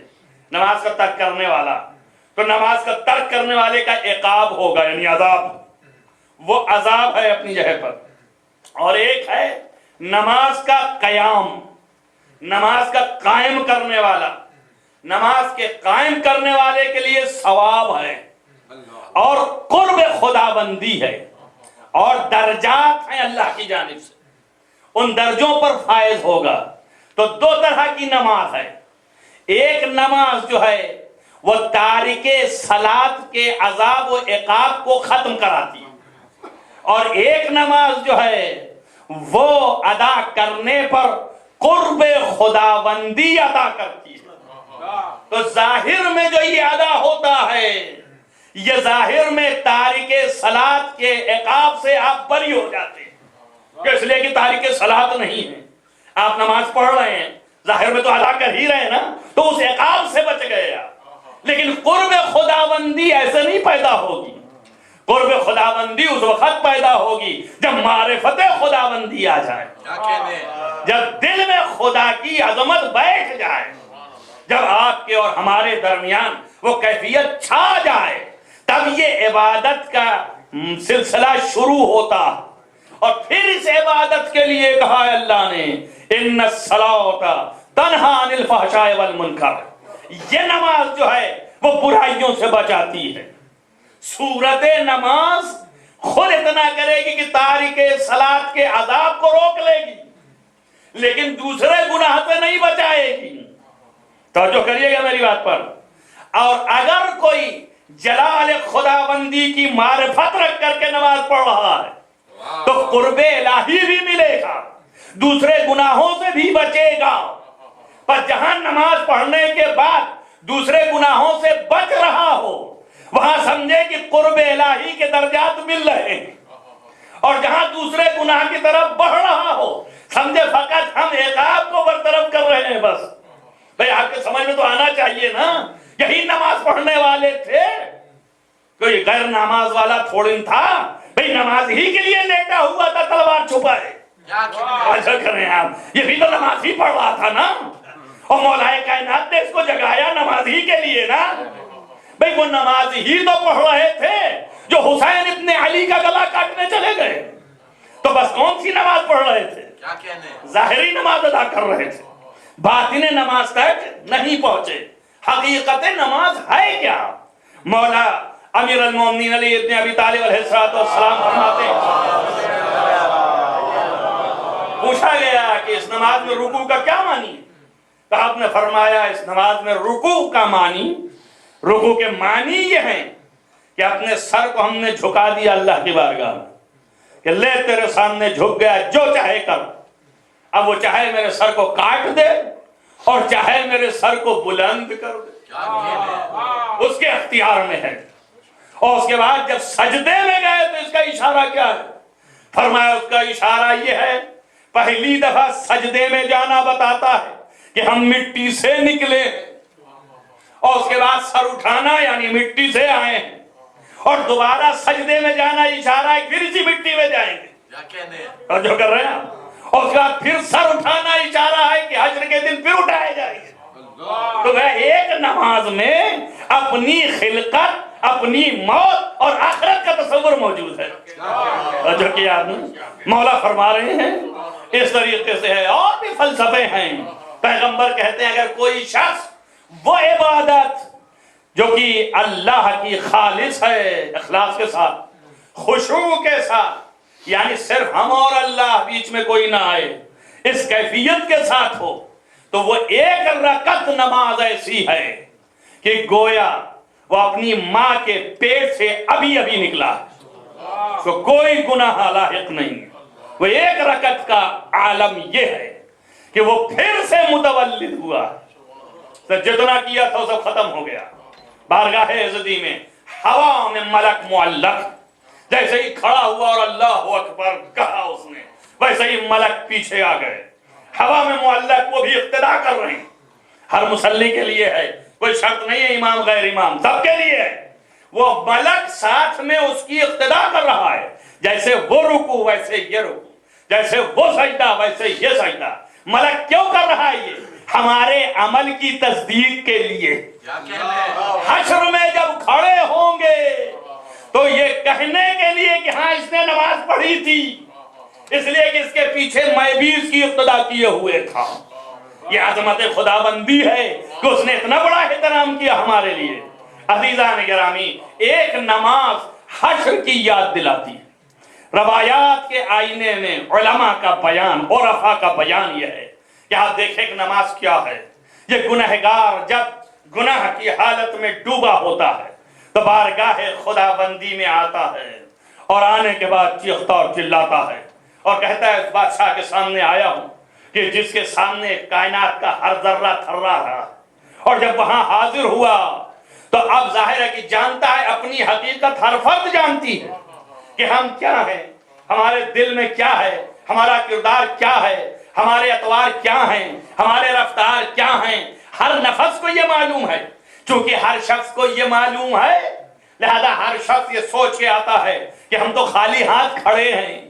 B: نماز کا ترک کرنے والا، تو نماز کا ترک کرنے والے کا عقاب ہوگا، یعنی عذاب، وہ عذاب ہے اپنی جگہ پر۔ اور ایک ہے نماز کا قیام، نماز کا قائم کرنے والا، نماز کے قائم کرنے والے کے لیے ثواب ہے اور قرب خداوندی ہے اور درجات ہیں اللہ کی جانب سے، ان درجوں پر فائز ہوگا۔ تو دو طرح کی نماز ہے، ایک نماز جو ہے وہ تارک صلاۃ کے عذاب و عقاب کو ختم کراتی ہے، اور ایک نماز جو ہے وہ ادا کرنے پر قرب خداوندی عطا کرتی ہے۔ تو ظاہر میں جو یہ ادا ہوتا ہے، یہ ظاہر میں تارک صلاۃ کے عقاب سے آپ بری ہو جاتے ہیں، اس لیے کہ تارک صلاۃ نہیں ہے، آپ نماز پڑھ رہے ہیں، ظاہر میں تو ادا کر ہی رہے نا، تو اس عقاب سے بچ گئے آپ۔ لیکن قرب خداوندی ایسے نہیں پیدا ہوگی، قرب خداوندی اس وقت پیدا ہوگی جب معرفت خداوندی آ جائے، جب دل میں خدا کی عظمت بیٹھ جائے، جب آپ کے اور ہمارے درمیان وہ کیفیت چھا جائے، تب یہ عبادت کا سلسلہ شروع ہوتا۔ اور پھر اس عبادت کے لیے کہا ہے اللہ نے ان الصلاۃ تنہی عن الفحشاء والمنکر، یہ نماز جو ہے وہ برائیوں سے بچاتی ہے۔ صورت نماز خود اتنا کرے گی کہ تارک صلاۃ کے عذاب کو روک لے گی، لیکن دوسرے گناہ سے نہیں بچائے گی۔ توجہ کریے گا میری بات پر۔ اور اگر کوئی جلال خداوندی کی معرفت رکھ کر کے نماز پڑھ رہا ہے تو قرب الہی بھی ملے گا، دوسرے گناہوں سے بھی بچے گا۔ پر جہاں نماز پڑھنے کے بعد دوسرے گناہوں سے بچ رہا ہو، وہاں سمجھے کہ قرب الہی کے درجات مل رہے ہیں، اور جہاں دوسرے گناہ کی طرف بڑھ رہا ہو، سمجھے فقط ہم عقاب کو برطرف کر رہے ہیں بس۔ بھئی آپ کے سمجھ میں تو آنا چاہیے نا، یہی نماز پڑھنے والے تھے، کوئی غیر نماز والا تھوڑی تھا، بھئی نماز ہی کے لیے لیٹا ہوا تھا تلوار چھپائے۔ ایسا کریں آپ، یہ بھی تو نماز ہی پڑھ رہا تھا نا، اور مولا کائنات نے اس کو جگایا نماز ہی کے لیے نا۔ بھئی وہ نماز ہی تو پڑھ رہے تھے جو حسین ابن علی کا گلا کاٹنے چلے گئے، تو بس کون سی نماز پڑھ رہے تھے؟ ظاہری نماز ادا کر رہے تھے، باطن نماز تک نہیں پہنچے۔ حقیقت نماز ہے کیا؟ مولا امیر المومنین علی ابن ابی طالب علیہ السلام فرماتے ہیں، پوچھا گیا کہ اس نماز میں رکوع کا کیا معنی ہے؟ تو آپ نے فرمایا اس نماز میں رکوع کا معنی، رکوع کے معنی یہ ہیں کہ اپنے سر کو ہم نے جھکا دیا اللہ کی بارگاہ میں، کہ لے تیرے سامنے جھک گیا، جو چاہے کر۔ اب وہ چاہے میرے سر کو کاٹ دے اور چاہے میرے سر کو بلند کر دے، اس کے اختیار میں ہے۔ اور اس کے بعد جب سجدے میں گئے تو اس کا اشارہ کیا ہے؟ فرمایا اس کا اشارہ یہ ہے، پہلی دفعہ سجدے میں جانا بتاتا ہے کہ ہم مٹی سے نکلے ہیں، اور اس کے بعد سر اٹھانا یعنی مٹی سے آئے ہیں، اور دوبارہ سجدے میں جانا اشارہ ہے پھر اسی مٹی میں جائیں گے، اور جو کر رہے ہیں آپ، اور اس کے بعد پھر سر اٹھانا اشارہ ہے کہ حشر کے دن پھر اٹھائے جائیں گے۔ تو ایک نماز میں اپنی خلقت، اپنی موت اور آخرت کا تصور موجود ہے، اور جو کہ مولا فرما رہے ہیں اس طریقے سے ہے۔ اور بھی فلسفے ہیں، پیغمبر کہتے ہیں اگر کوئی شخص وہ عبادت جو کہ اللہ کی خالص ہے، اخلاص کے ساتھ، خشوع کے ساتھ، یعنی صرف ہم اور اللہ، بیچ میں کوئی نہ آئے، اس کیفیت کے ساتھ ہو، تو وہ ایک رکعت نماز ایسی ہے کہ گویا وہ اپنی ماں کے پیٹ سے ابھی نکلا ہے، تو کوئی گناہ لاحق نہیں۔ وہ ایک رکعت کا عالم یہ ہے کہ وہ پھر سے متولد ہوا، تو جتنا کیا تھا وہ سب ختم ہو گیا۔ بارگاہ عزتی میں ہوا میں ملک معلق جیسے ہی کھڑا ہوا اور اللہ اکبر کہا اس نے، ویسے ہی ملک پیچھے آ گئے، ہوا میں معلق، وہ بھی اقتدا کر رہے ہیں۔ ہر مصلی کے لیے ہے، کوئی شرط نہیں ہے امام غیر امام، سب کے لیے ہے۔ وہ ملک ساتھ میں اس کی اقتدا کر رہا ہے، جیسے وہ رکوع ویسے یہ رکوع، جیسے وہ سجدہ ویسے یہ سجدہ۔ ملک کیوں کر رہا ہے یہ؟ ہمارے عمل کی تصدیق کے لیے۔ حشر میں جب کھڑے ہوں گے تو یہ کہنے کے لیے کہ ہاں اس نے نماز پڑھی تھی، اس لیے کہ اس کے پیچھے میں بھی اس کی اقتدا کیے ہوئے تھا۔ یہ عظمت خداوندی ہے کہ اس نے اتنا بڑا احترام کیا ہمارے لیے۔ عزیزان گرامی، ایک نماز حشر کی یاد دلاتی ہے۔ روایات کے آئینے میں علماء کا بیان، عرفاء کا بیان یہ ہے کہ آپ دیکھیں کہ نماز کیا ہے۔ یہ گنہگار جب گناہ کی حالت میں ڈوبا ہوتا ہے تو بارگاہ خداوندی میں آتا ہے، اور آنے کے بعد چیختا اور چلاتا ہے اور کہتا ہے اس بادشاہ کے سامنے آیا ہوں کہ جس کے سامنے کائنات کا ہر ذرہ تھرا رہا، اور جب وہاں حاضر ہوا تو اب ظاہر ہے کہ جانتا ہے، اپنی حقیقت ہر فرد جانتی ہے کہ ہم کیا ہیں، ہمارے دل میں کیا ہے، ہمارا کردار کیا ہے، ہمارے اطوار کیا ہیں، ہمارے رفتار کیا ہیں۔ ہر نفس کو یہ معلوم ہے، چونکہ ہر شخص کو یہ معلوم ہے، لہذا ہر شخص یہ سوچ کے آتا ہے کہ ہم تو خالی ہاتھ کھڑے ہیں،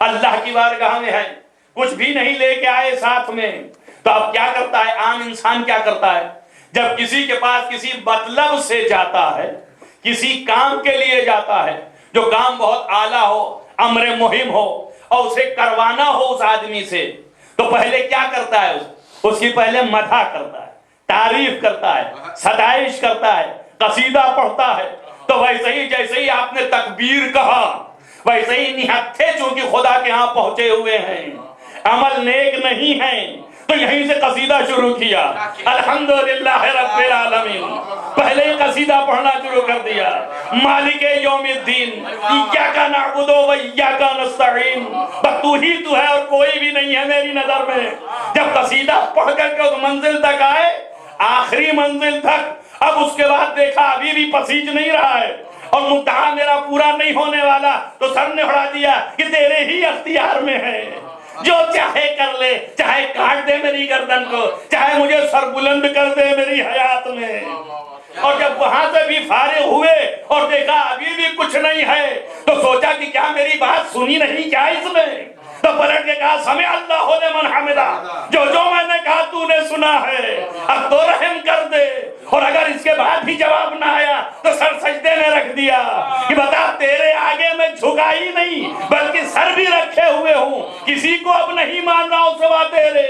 B: اللہ کی بارگاہ میں ہیں، کچھ بھی نہیں لے کے آئے ساتھ میں۔ تو اب کیا کرتا ہے عام انسان؟ کیا کرتا ہے جب کسی کے پاس کسی مطلب سے جاتا ہے، کسی کام کے لیے جاتا ہے، جو کام بہت اعلیٰ ہو، امر مہم ہو، اور اسے کروانا ہو اس آدمی سے، تو پہلے کیا کرتا ہے؟ اس کی پہلے مدح کرتا ہے، تعریف کرتا ہے، ستائش کرتا ہے، قصیدہ پڑھتا ہے۔ تو ویسے ہی جیسے ہی آپ نے تکبیر کہا، ویسے ہی نہتھے چونکہ خدا کے ہاں پہنچے ہوئے ہیں، عمل نیک نہیں ہیں، تو یہیں سے قصیدہ شروع کیا، الحمدللہ رب العالمین، پہلے ہی قصیدہ پڑھنا شروع کر دیا، مالک یوم الدین، ایاک نعبد و ایاک نستعین، بس تو ہی تو ہے اور کوئی بھی نہیں ہے میری نظر میں۔ جب قصیدہ پڑھ کر کے اس منزل تک آئے، آخری منزل تک، اب اس کے بعد دیکھا ابھی بھی پسیج نہیں رہا ہے اور مدعا میرا پورا نہیں ہونے والا، تو سر نے اڑا دیا کہ تیرے ہی اختیار میں ہے، جو چاہے کر لے، چاہے کاٹ دے میری گردن کو، چاہے مجھے سر بلند کر دے میری حیات میں۔ اور جب وہاں سے بھی فارغ ہوئے اور دیکھا ابھی بھی کچھ نہیں ہے، تو سوچا کہ کیا میری بات سنی نہیں کیا اس میں؟ تو پلٹ کے کہا سمع اللہ لمن حمدہ، جو میں نے کہا تو نے سنا ہے، اب تو رحم کر دے۔ اور اگر اس کے بعد بھی جواب نہ آیا تو سر سجدے میں رکھ دیا کہ بتا تیرے آگے میں جھکا ہی نہیں بلکہ سر بھی رکھے ہوئے ہوں، کسی کو اب نہیں مان رہا ہوں سوا تیرے۔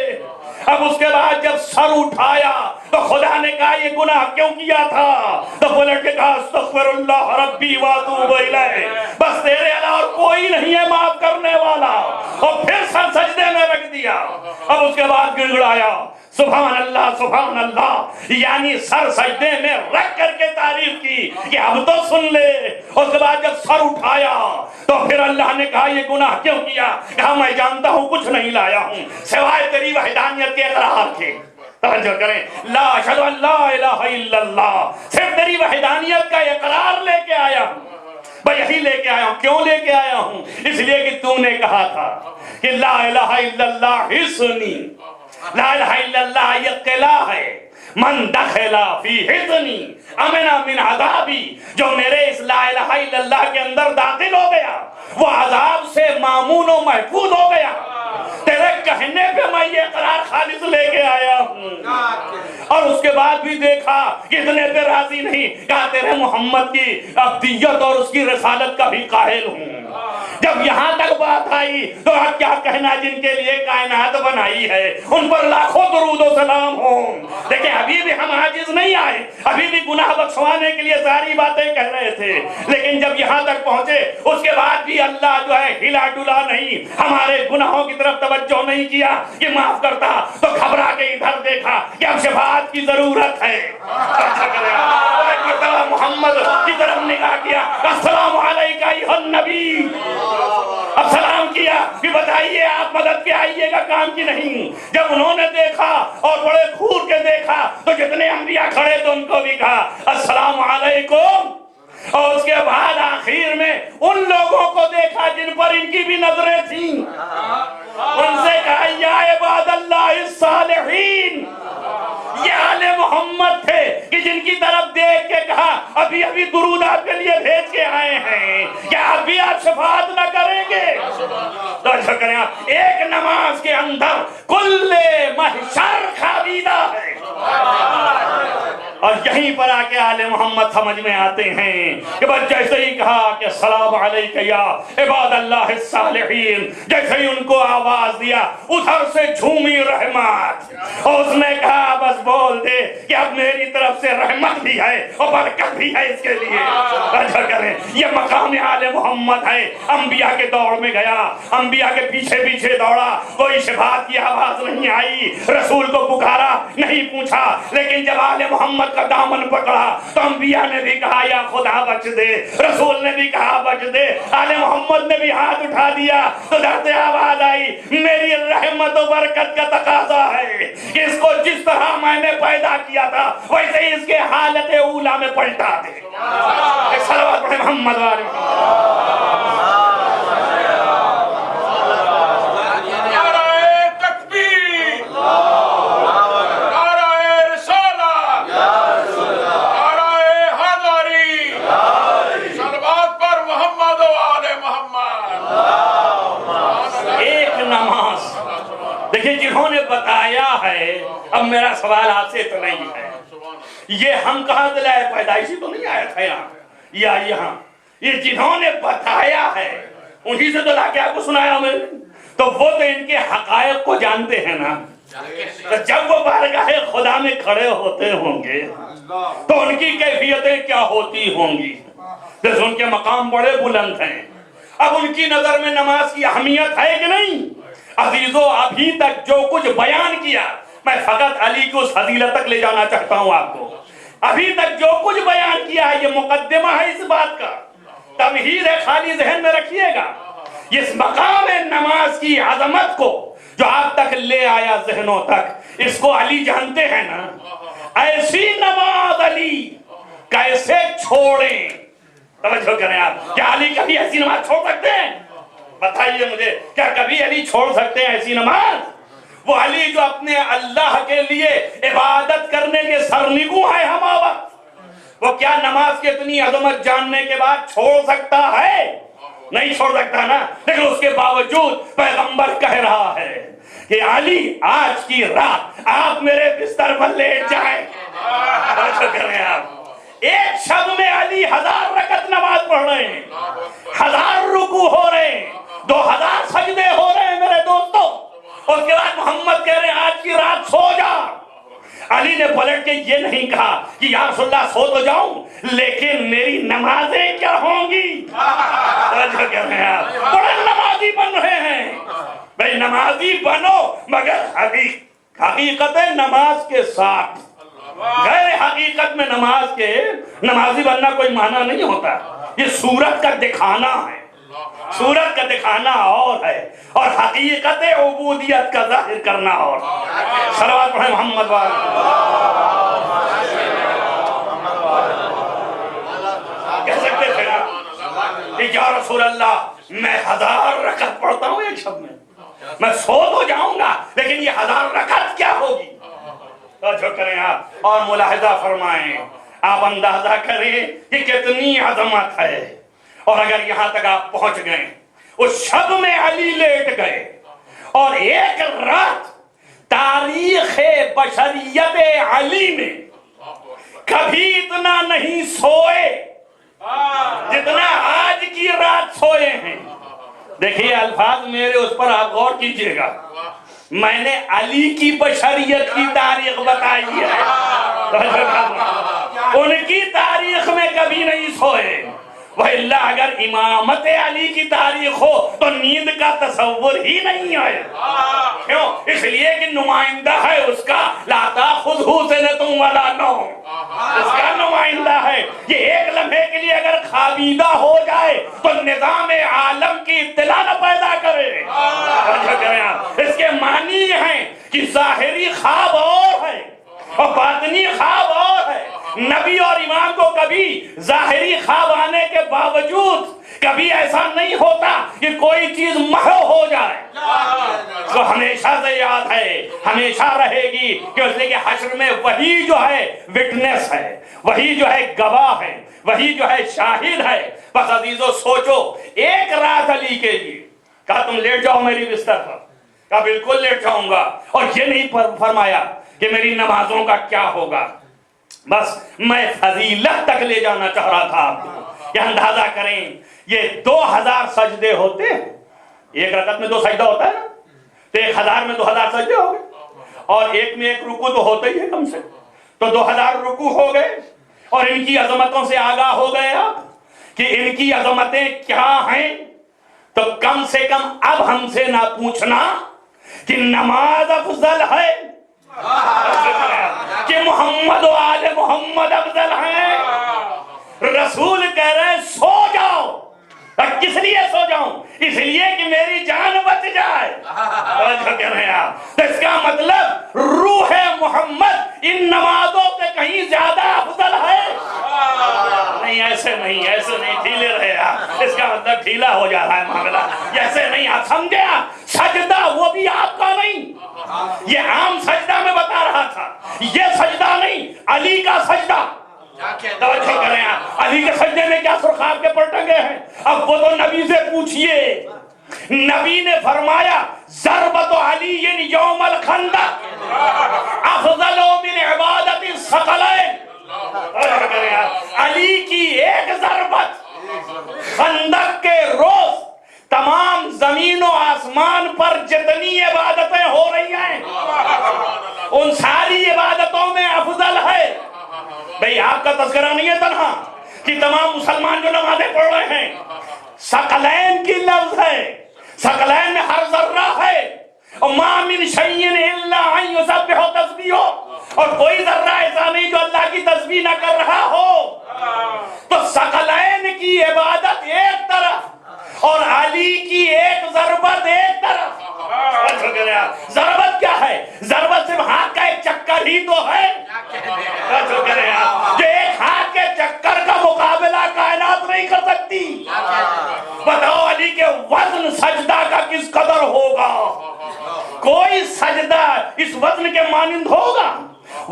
B: اب اس کے بعد جب سر اٹھایا تو خدا نے کہا یہ گناہ کیوں کیا تھا؟ تو پلٹ کے کہا استغفر اللہ ربی واتوب الیہ، بس تیرے علاوہ اور کوئی نہیں ہے معاف کرنے والا، اور پھر سر سجدے میں رکھ دیا۔ اب اس کے بعد گڑگڑایا سبحان اللہ سبحان اللہ، یعنی سر سجدے میں رکھ کر کے تعریف کی کہ اب تو سن لے۔ اس کے بعد جب سر اٹھایا تو پھر اللہ نے کہا یہ گناہ کیوں کیا؟ کہا میں جانتا ہوں کچھ نہیں لایا ہوں سوائے تیری وحدانیت کے اقرار کے۔ توجہ کریں، لا اشہد ان لا الہ الا اللہ، صرف تیری وحدانیت کا اقرار لے کے آیا ہوں، میں یہی لے کے آیا ہوں۔ کیوں لے کے آیا ہوں؟ اس لیے کہ تو نے کہا تھا کہ لا الہ الا اللہ حسنی، لا الہ الا اللہ یہ قلعہ ہے، من دخلا فی حصنی امنا من عذابی، جو میرے اس لا الہ الا اللہ کے اندر داخل ہو گیا وہ عذاب سے مامون و محفوظ ہو گیا۔ تیرے کہنے پہ میں یہ قرار خالص لے کے آیا ہوں۔ اور اس کے بعد بھی دیکھا کہ اتنے پہ راضی نہیں، کہا تیرے محمد کی ابدیت اور اس کی رسالت کا بھی قائل ہوں۔ جب یہاں تک بات آئی تو اب کیا کہنا جن کے لیے کائنات بنائی ہے، ان پر لاکھوں درود و سلام ہوں۔ دیکھیں ابھی بھی ہم عاجز نہیں آئے، ابھی بھی گناہ بخشوانے کے لیے ساری باتیں کہہ رہے تھے، لیکن جب یہاں تک پہنچے اس کے بعد بھی اللہ جو ہے ہلا ڈلا نہیں، ہمارے گناہوں کی طرف توجہ نہیں کیا کہ معاف کرتا، تو گھبرا کے ادھر دیکھا کہ اب شفاعت کی ضرورت ہے۔ ایک مرتبہ محمد کی طرف نگاہ کیا، السلام علیکہ ایھا النبی، اب سلام کیا کہ بتائیے آپ مدد کے آئیے گا کام کی نہیں۔ جب انہوں نے دیکھا اور بڑے گھور کے دیکھا تو جتنے انبیاء کھڑے تو ان کو بھی کہا السلام علیکم، اور اس کے بعد آخر میں ان لوگوں کو دیکھا جن پر ان کی بھی نظریں تھیں، ان سے کہا یا عباد اللہ الصالحین، یہ آل محمد تھے کہ جن کی طرف دیکھ کے کہا ابھی ابھی درود آپ کے لیے بھیج کے آئے ہیں، کیا ابھی آپ شفاعت نہ کریں گے؟ تو شکریہ، ایک نماز کے اندر کل محشر خوابیدہ ہے، اور یہیں پر آ کے آل محمد سمجھ میں آتے ہیں کہ بس جیسے ہی کہا کہ السلام علیکہ یا عباد اللہ الصالحین، جیسے ہی ان کو آواز دیا ادھر سے جھومی رحمت، اور اس نے کہا بس بول دے کہ اب میری طرف سے رحمت بھی ہے اور برکت بھی ہے اس کے لیے۔ اچھا کریں، یہ مقام آل محمد ہے۔ انبیاء کے دوڑ میں گیا، انبیاء کے پیچھے پیچھے دوڑا، کوئی شفاعت کی آواز نہیں آئی، رسول کو پکارا نہیں پوچھا، لیکن جب آل محمد کا دامن پکڑا تو انبیاء نے بھی کہا یا خدا بخش دے، رسول نے بھی کہا بخش دے، آل محمد نے بھی ہاتھ اٹھا دیا تو در سے آواز آئی میری رحمت و برکت کا تقاضا ہے کہ اس کو جس طرح میں نے پیدا کیا تھا ویسے ہی اس کے حالت اولا میں پلٹا دے۔ ایک صلوات پڑھیں محمد والے جنہوں نے بتایا ہے۔ اب میرا سوال آپ سے اتنا ہی ہے، یہ ہم کہاں دلائے پیدائشی تو نہیں آیا تھا یہاں یہ جنہوں نے بتایا ہے انہی سے تو لا کے آپ کو سنایا میں، تو وہ تو ان کے حقائق کو جانتے ہیں نا، تو جب وہ بارگاہ خدا میں کھڑے ہوتے ہوں گے تو ان کی کیفیتیں کیا ہوتی ہوں گی؟ جیسے ان کے مقام بڑے بلند ہیں، اب ان کی نظر میں نماز کی اہمیت ہے کہ نہیں؟ عزیزو ابھی تک جو کچھ بیان کیا، میں فقط علی کی اس فضیلت تک لے جانا چاہتا ہوں آپ کو، ابھی تک جو کچھ بیان کیا ہے یہ مقدمہ ہے اس بات کا، تمہید ہے، خالی ذہن میں رکھیے گا۔ اس مقام نماز کی عظمت کو جو آپ تک لے آیا ذہنوں تک، اس کو علی جانتے ہیں نا، ایسی نماز علی کیسے چھوڑیں؟ توجہ کریں آپ، کیا علی کبھی ایسی نماز چھوڑ سکتے ہیں؟ بتائیے مجھے، کیا کبھی علی چھوڑ سکتے ہیں ایسی نماز؟ وہ علی جو اپنے اللہ کے لیے عبادت کرنے کے سرنگوں ہے ہما وقت، وہ کیا نماز کی اتنی عظمت جاننے کے بعد چھوڑ سکتا ہے؟ نہیں چھوڑ سکتا نا، لیکن اس کے باوجود پیغمبر کہہ رہا ہے کہ علی آج کی رات آپ میرے بستر پر لیٹ جائیں۔ ایسا کریں آپ، ایک شب میں علی 1000 رکعت نماز پڑھ رہے ہیں، 1000 رکوع ہو رہے ہیں، 2000 سجدے ہو رہے ہیں میرے دوستوں، اور اس کے بعد محمد کہہ رہے ہیں آج کی رات سو جا۔ علی نے پلٹ کے یہ نہیں کہا کہ یا رسول اللہ سو تو جاؤں لیکن میری نمازیں کیا ہوں گی؟ بڑے نمازی بن رہے ہیں، بھائی نمازی بنو مگر حقیقت نماز کے ساتھ، غیر حقیقت میں نماز کے نمازی بننا کوئی معنی نہیں ہوتا، یہ صورت کا دکھانا ہے، صورت کا دکھانا اور ہے، اور حقیقت عبودیت کا ظاہر کرنا اور۔ صلوات پڑھیں محمد والے۔ کہہ سکتے تھے نا کہ یا رسول اللہ میں 1000 رکعت پڑھتا ہوں ایک شب میں سو تو جاؤں گا لیکن یہ 1000 رکعت جو کریں آپ اور ملاحظہ فرمائیں، آپ اندازہ کریں کہ کتنی عظمت ہے. اور اگر یہاں تک آپ پہنچ گئے، اس شب میں علی لیٹ گئے اور ایک رات تاریخ بشریت علی میں کبھی اتنا نہیں سوئے جتنا آج کی رات سوئے ہیں. دیکھیے الفاظ میرے اس پر آپ غور کیجئے گا. میں نے علی کی بشریت کی تاریخ بتائی ہے، ان کی تاریخ میں کبھی نہیں سوئے. وَإِلَّا اگر امامت علی کی تاریخ ہو تو نیند کا تصور ہی نہیں ہے. کیوں؟ اس لیے کہ نمائندہ ہے اس کا لا تأخذہ سنۃ ولا نوم، اس کا نمائندہ ہے. یہ ایک لمحے کے لیے اگر خوابیدہ ہو جائے تو نظام عالم کی اطلاع نہ پیدا کرے. اس کے معنی یہ ہیں کہ ظاہری خواب اور ہے اور باطنی خواب اور ہے. نبی اور امام کو کبھی ظاہری خواب آنے کے باوجود کبھی ایسا نہیں ہوتا کہ کوئی چیز محو ہو جائے. تو ہمیشہ سے یاد ہے، ہمیشہ رہے گی کہ اس لیے کہ حشر میں وہی جو ہے وٹنس ہے، وہی جو ہے گواہ ہے، وہی جو ہے شاہد ہے. بس عزیزو سوچو، ایک رات علی کے لیے کہا تم لیٹ جاؤ میری بستر پر، کہا بالکل لیٹ جاؤں گا. اور یہ نہیں فرمایا کہ میری نمازوں کا کیا ہوگا. بس میں فضیلت تک لے جانا چاہ رہا تھا آپ کو کہ اندازہ کریں یہ 2000 سجدے ہوتے ہیں. ایک رکعت میں 2 سجدہ ہوتا ہے نا، تو 1000 میں 2000 سجدے ہو گئے اور ایک میں ایک رکوع تو ہوتا ہی ہے کم سے. تو 2000 رکوع ہو گئے اور ان کی عظمتوں سے آگاہ ہو گئے آپ کہ ان کی عظمتیں کیا ہیں. تو کم سے کم اب ہم سے نہ پوچھنا کہ نماز افضل ہے کہ محمد و آل محمد افضل ہیں. رسول کہہ رہے ہیں سو جاؤ. کس لیے سو جاؤں؟ اس لیے کہ میری جان بچ جائے. کہہ رہے ہیں آپ، تو اس کا مطلب روح محمد ان نمازوں سے کہیں زیادہ افضل ہے. نہیں ایسے نہیں، ایسے نہیں، ڈھیلے رہے آپ. اس کا مطلب ڈھیلا ہو جا رہا ہے معاملہ. ایسے نہیں، آپ سمجھے؟ آپ سجدہ وہ بھی آپ کا نہیں، یہ عام سجدہ میں بتا رہا تھا. یہ سجدہ نہیں، علی کا سجدہ. توجہ کریں آپ، علی کے سجدے میں کیا سرخاب کے پر ٹنگے ہیں. اب وہ تو نبی سے پوچھئے. نبی نے فرمایا ضربت علی یوم الخندق افضل من عبادت الثقلین. علی کی ایک ضربت خندق کے روز تمام زمین و آسمان پر جتنی عبادتیں ہو رہی ہیں ان ساری عبادتوں میں افضل ہے. بھئی آپ کا تذکرہ نہیں ہے تنہا کہ تمام مسلمان جو نمازیں پڑھ رہے ہیں ثقلین کی لفظ ہے. ثقلین میں ہر ذرہ ہے. ما من شیء الا ان یسبح تسبیحہ، اور کوئی ذرہ ایسا نہیں جو اللہ کی تسبیح نہ کر رہا ہو. تو ثقلین کی عبادت ایک طرف اور علی کی ایک ضربت ایک طرف. ضربت کیا ہے؟ ضربت صرف ہاتھ کا ایک چکر ہی تو ہے. جو ایک ہاتھ کے چکر کا مقابلہ کائنات نہیں کر سکتی. بتاؤ علی کے وزن سجدہ کا کس قدر ہوگا؟ کوئی سجدہ اس وزن کے مانند ہوگا؟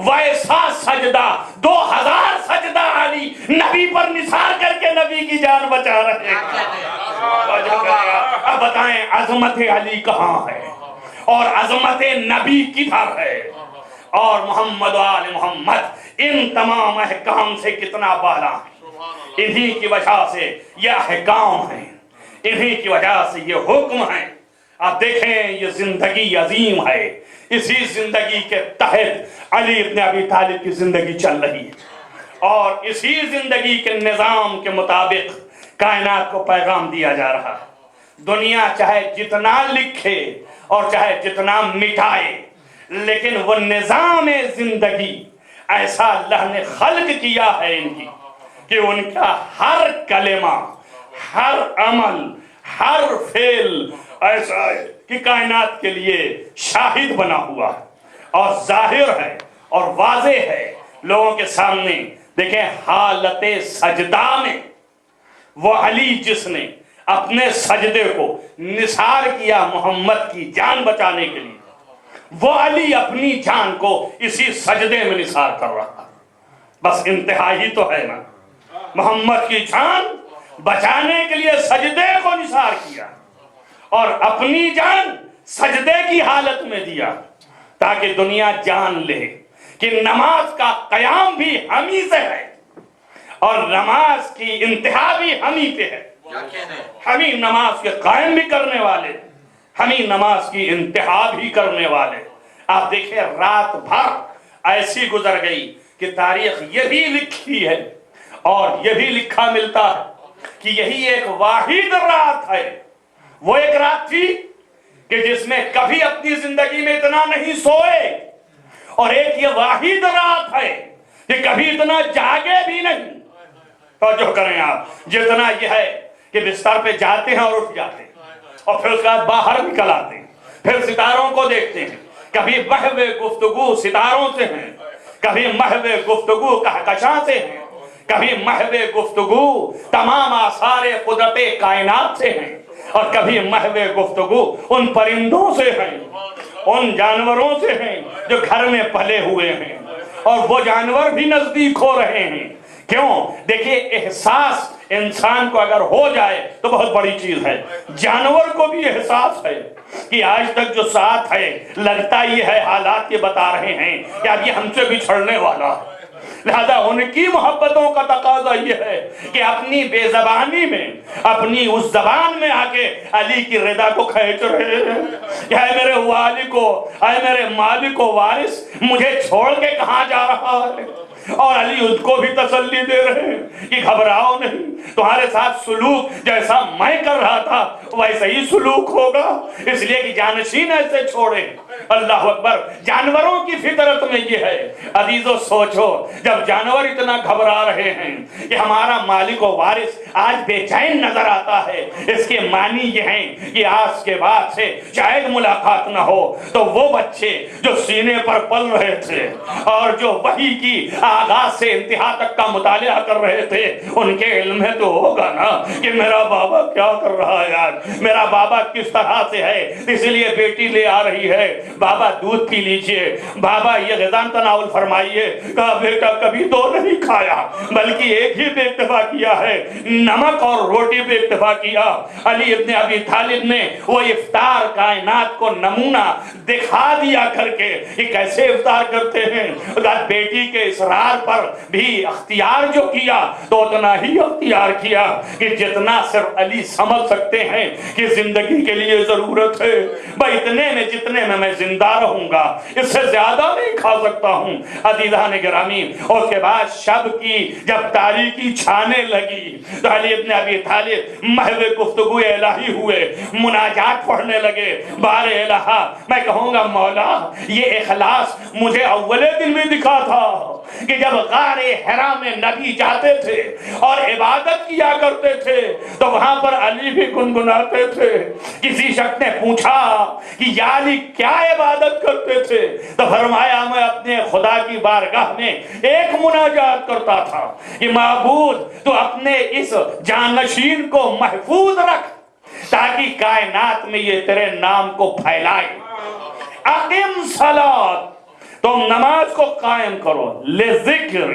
B: ویسا سجدہ 2000 سجدہ علی نبی پر نثار کر کے نبی کی جان بچا رہے ہیں. اب بتائیں عظمت علی کہاں ہے اور عظمت نبی کدھر ہے اور محمد و آل محمد ان تمام احکام سے کتنا بالا ہے. انہی کی وجہ سے یہ احکام ہیں، انہی کی وجہ سے یہ حکم ہیں. آپ دیکھیں یہ زندگی عظیم ہے. اسی زندگی کے تحت علی ابن ابی طالب کی زندگی چل رہی ہے اور اسی زندگی کے نظام کے مطابق کائنات کو پیغام دیا جا رہا ہے. دنیا چاہے جتنا لکھے اور چاہے جتنا مٹائے، لیکن وہ نظام زندگی ایسا اللہ نے خلق کیا ہے ان کی کہ ان کا ہر کلمہ، ہر عمل، ہر فعل ایسا ہے کہ کائنات کے لیے شاہد بنا ہوا ہے اور ظاہر ہے اور واضح ہے لوگوں کے سامنے. دیکھیں حالت سجدہ میں وہ علی جس نے اپنے سجدے کو نثار کیا محمد کی جان بچانے کے لیے، وہ علی اپنی جان کو اسی سجدے میں نثار کر رہا، بس انتہا ہی تو ہے نا، محمد کی جان بچانے کے لیے سجدے کو نثار کیا اور اپنی جان سجدے کی حالت میں دیا تاکہ دنیا جان لے کہ نماز کا قیام بھی ہمیں سے ہے اور نماز کی انتہا بھی ہمیں پہ ہے۔ ہمیں نماز کے قائم بھی کرنے والے، ہمیں نماز کی انتہا بھی کرنے والے۔ آپ دیکھیں رات بھر ایسی گزر گئی کہ تاریخ یہ بھی لکھی ہے اور یہ بھی لکھا ملتا ہے کہ یہی ایک واحد رات ہے، وہ ایک رات تھی کہ جس میں کبھی اپنی زندگی میں اتنا نہیں سوئے، اور ایک یہ واحد رات ہے کہ کبھی اتنا جاگے بھی نہیں۔ توجہ کریں آپ، جتنا یہ ہے کہ بستر پہ جاتے ہیں اور اٹھ جاتے ہیں اور پھر اس کے بعد باہر نکل آتے ہیں، پھر ستاروں کو دیکھتے ہیں، کبھی محو گفتگو ستاروں سے ہیں، کبھی محو گفتگو کہکشاں سے ہیں، کبھی محو گفتگو تمام آثار قدرت کائنات سے ہیں، اور کبھی محو گفتگو ان پرندوں سے ہیں، ان جانوروں سے ہیں جو گھر میں پلے ہوئے ہیں، اور وہ جانور بھی نزدیک ہو رہے ہیں۔ کیوں؟ دیکھیے احساس انسان کو اگر ہو جائے تو بہت بڑی چیز ہے، جانور کو بھی احساس ہے کہ آج تک جو ساتھ ہے لگتا یہ ہے، حالات یہ بتا رہے ہیں کہ اب یہ ہم سے بھی چھڑنے والا ہے۔ لہذا ان کی محبتوں کا تقاضا یہ ہے کہ اپنی بے زبانی میں، اپنی اس زبان میں آ کے علی کی رضا کو کھینچ رہے ہیں کہ اے میرے والد کو، اے میرے مالک و وارث، مجھے چھوڑ کے کہاں جا رہا ہے؟ اور علی ان کو بھی تسلی دے رہے ہیں کہ گھبراؤ نہیں، تمہارے ساتھ سلوک جیسا میں کر رہا تھا ویسا ہی سلوک ہوگا، اس لیے کہ جانشین ایسے چھوڑے۔ اللہ اکبر، جانوروں کی فطرت میں یہ ہے۔ عزیزو سوچو، جب جانور اتنا گھبرا رہے ہیں کہ ہمارا مالک و وارث آج بے چین نظر آتا ہے، اس کے معنی یہ ہیں کہ آج کے بعد سے شاید ملاقات نہ ہو، تو وہ بچے جو سینے پر پل رہے تھے اور جو وحی کی آغاز سے انتہا تک کا مطالعہ کر رہے تھے، ان کے علم میں تو ہوگا نا کہ میرا بابا کیا کر رہا ہے، آج میرا بابا کس طرح سے ہے، اس لیے بیٹی لے آ رہی ہے، بابا دودھ پی لیجئے، بابا یہ غذا تناول فرمائیے۔ کہا بیٹا کبھی دو نہیں کھایا بلکہ ایک ہی بے اکتفا کیا ہے، نمک اور روٹی بے اکتفا کیا۔ علی ابن ابی طالب نے وہ افطار کائنات کو نمونہ دکھا دیا کر کے کہ کیسے افطار کرتے ہیں۔ بیٹی کے اصرار پر بھی اختیار جو کیا تو اتنا ہی اختیار کیا کہ جتنا صرف علی سمجھ سکتے ہیں کہ زندگی کے لیے ضرورت ہے، بھائی اتنے میں جتنے میں زندہ رہوں گا، اس سے زیادہ نہیں کھا سکتا ہوں۔ عزیزان گرامی، اور اس کے بعد شب کی جب تاریکی چھانے لگی تو علی ابن ابی طالب محو گفتگو الہی ہوئے، مناجات پڑھنے لگے۔ بار الہا، میں کہوں گا مولا یہ اخلاص مجھے اول دن میں دکھا تھا کہ جب غار حرا میں نبی جاتے تھے اور عبادت کیا کرتے تھے تو وہاں پر علی بھی گنگناتے تھے۔ کسی شخص نے پوچھا کہ یا علی کیا عبادت کرتے تھے تو فرمایا میں اپنے خدا کی بارگاہ میں ایک مناجات کرتا تھا کہ معبود تو اپنے اس جانشین کو محفوظ رکھ تاکہ کائنات میں یہ تیرے نام کو پھیلائے۔ اقم صلاۃ، تم نماز کو قائم کرو، لذکر،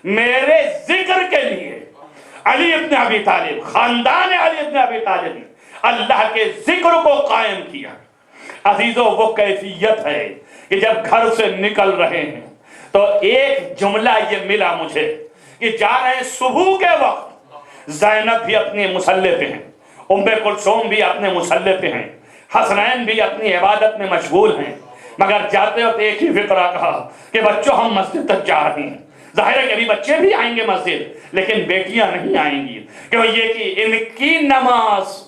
B: میرے ذکر کے لیے۔ علی ابن ابی طالب، خاندان علی ابن ابی طالب نے اللہ کے ذکر کو قائم کیا۔ عزیزو وہ کیفیت ہے کہ جب گھر سے نکل رہے ہیں تو ایک جملہ یہ ملا مجھے کہ جا رہے ہیں صبح کے وقت، زینب بھی اپنے مسلح پہ ہیں، ام کلثوم بھی اپنے مسلح پہ ہیں، حسنین بھی اپنی عبادت میں مشغول ہیں، مگر جاتے وقت ایک ہی فقرہ کہا کہ بچوں ہم مسجد تک جا رہے ہیں۔ ظاہر ہے کہ ابھی بچے بھی آئیں گے مسجد، لیکن بیٹیاں نہیں آئیں گی، کیوں یہ کہ ان کی نماز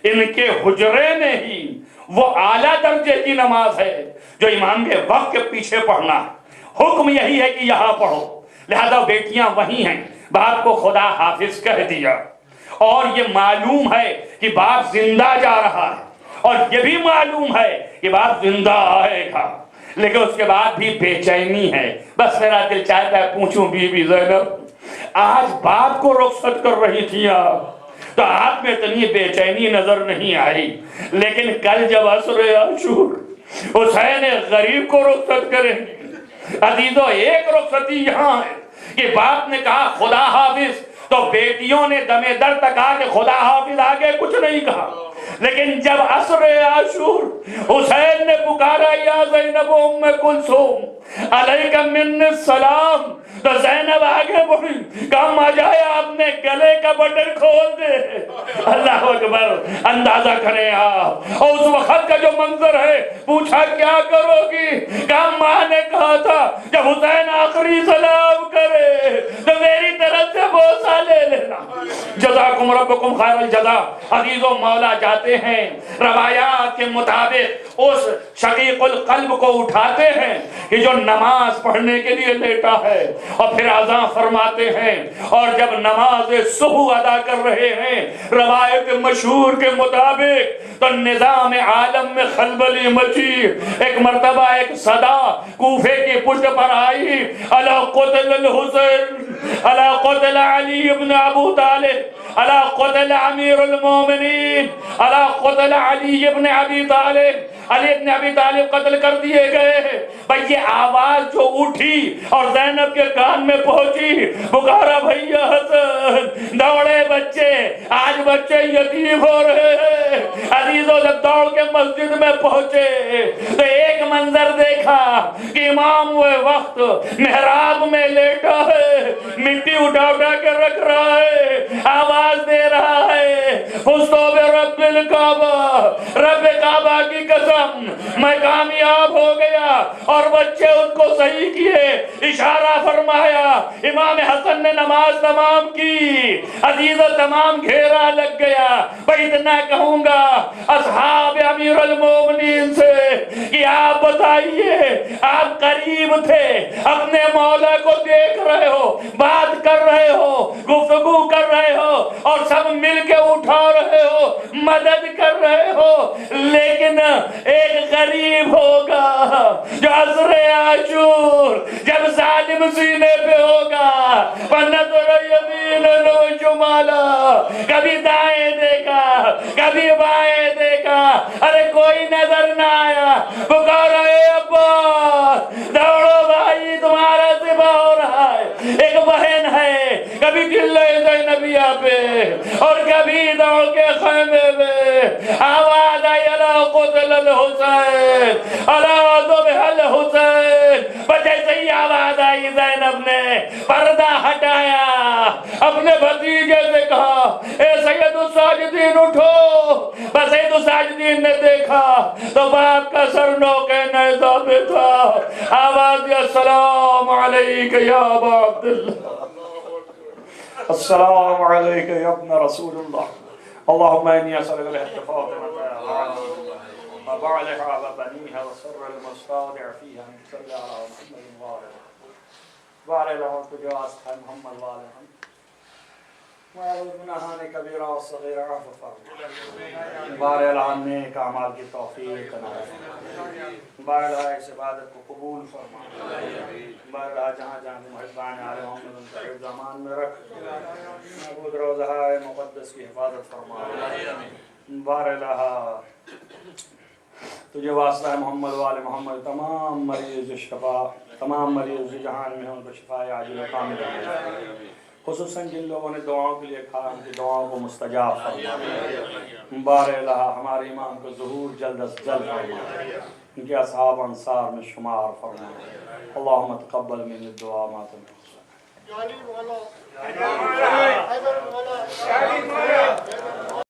B: ان کے حجرے میں ہی وہ اعلیٰ درجے کی نماز ہے جو امام کے وقت کے پیچھے پڑھنا ہے۔ حکم یہی ہے کہ یہاں پڑھو، لہذا بیٹیاں وہی ہیں، باپ کو خدا حافظ کہہ دیا، اور یہ معلوم ہے کہ باپ زندہ جا رہا ہے، اور یہ بھی معلوم ہے کہ باپ زندہ آئے گا، لیکن اس کے بعد بھی بے چینی ہے۔ بس میرا دل چاہتا ہے پوچھوں بی بی زینب، آج باپ کو رخصت کر رہی تھی آپ تو آپ میں اتنی بے چینی نظر نہیں آئی، لیکن کل جب عصر عاشور حسین غریب کو رخصت کریں گے۔ عزیزو ایک رخصتی یہاں ہے کہ باپ نے کہا خدا حافظ تو بیٹیوں نے دم در تک کہا کہ خدا حافظ، آگے کچھ نہیں کہا۔ لیکن جب عصر عاشور حسین نے پکارا یا زینب ام کلثوم علیک منی السلام، تو زینب آگے بڑھی، کام آ جائے اپنے گلے کا بٹن کھول دے۔ اللہ اکبر، اندازہ کریں آپ، اور اس وقت کا جو منظر ہے، پوچھا کیا کرو گی؟ کہا ماں نے کہا تھا جب حسین آخری سلام کرے تو میری طرف سے بوسہ لے لینا۔ جزاکم ربکم خیر الجزا۔ عزیز و مولا جاتے ہیں، روایات کے مطابق اس شقیق القلب کو اٹھاتے ہیں کہ جو نماز پڑھنے کے لیے لیٹا ہے، اور پھر اذان فرماتے ہیں، اور جب نماز صبح ادا کر رہے ہیں، روایت مشہور کے مطابق تو نظام عالم میں خلبلی مچی۔ ایک مرتبہ ایک صدا کوفے کی پشت پر آئی، الا قتل الحسین، الا قتل علی ابن ابو طالب، الا قتل امیر المومنین، الا قتل علی ابن ابی طالب، علی ابن ابی طالب قتل کر دیے گئے۔ بھئی یہ آواز جو اٹھی اور زینب کے کان میں پہنچی، پکارا بھیا حسن، دوڑے بچے، آج بچے یتیم ہو رہے ہیں۔ عزیزوں جب دوڑ کے مسجد میں پہنچے تو ایک منظر دیکھا کہ امام وہ وقت محراب میں لیٹا ہے، مٹی اٹھا اٹھا کے رکھ رہا ہے، آواز دے رہا ہے، فزتو برب الکعبہ، رب کعبہ کی قسم میں کامیاب ہو گیا۔ اور بچے ان کو صحیح کیے، اشارہ فرمایا، امام حسن نے نماز تمام کی۔ عزیزو تمام گھیرا لگ گیا۔ بھئی اتنا کہوں گا اصحاب امیر المومنین سے کہ آپ بتائیے، آپ قریب تھے، اپنے مولا کو دیکھ رہے ہو، بات کر رہے ہو، گفتگو کر رہے ہو، اور سب مل کے اٹھا رہے ہو، مدد کر رہے ہو، لیکن ایک غریب ہوگا جو عصر عاشور جب ظالم سینے پہ ہوگا، فنظر یمین و شمالا، کبھی دائیں دیکھا کبھی بائیں دیکھا، ارے کوئی نظر نہ آیا، پکارا اے عباس، دوڑو بھائی تمہارا ذبح ہو رہا ہے۔ ایک بہن ہے، کبھی قلعہ زینبیہ پہ اور کبھی دوڑ کے خیمے میں، آواز آئی الا قتل الحسین، الا ذبح الحسین۔ بچے سے ہی آواز آئی، زینب نے پردہ ہٹایا، اپنے بھتیجے سے کہا اے سید الساجدین اٹھو۔ بس سید الساجدین نے دیکھا تو باپ کا سر نوکے نیزہ پہ تھا، آواز دی السلام علیک یا ابا عبداللہ، السلام علیک یا ابن رسول اللہ، اللہم انی اسألک بحق فاطمة وبعلها وبنيها وسر المستودع فيها ان تصلي على محمد وآله وعلى آله تجو اصحاب محمد وآله وعلى گناہان کبیرہ و صغیرہ عفو فرما، بارے اللہ نیک اعمال کی توفیق نصیب، بارے اللہ اس عبادت کو قبول فرما، بارے اللہ جہاں جہاں محبان آل محمد ان کا حفظ امان میں رکھ، معبود روضہ مقدس کی حفاظت فرما، بارے اللہ تجھے واسطہ ہے محمد وآل محمد، تمام مریض شفا، تمام مریض جہان میں ان کو شفا عاجل و کامل عطا، خصوصاً جن لوگوں نے دعاؤں کے لیے کہا ان کی دعاؤں کو مستجاب فرما، بارے اللہ ہمارے امام کو ظہور جلد از جلد فرما، ان کے اصحاب انصار میں شمار فرما، اللہم تقبل من الدعا ما تنفع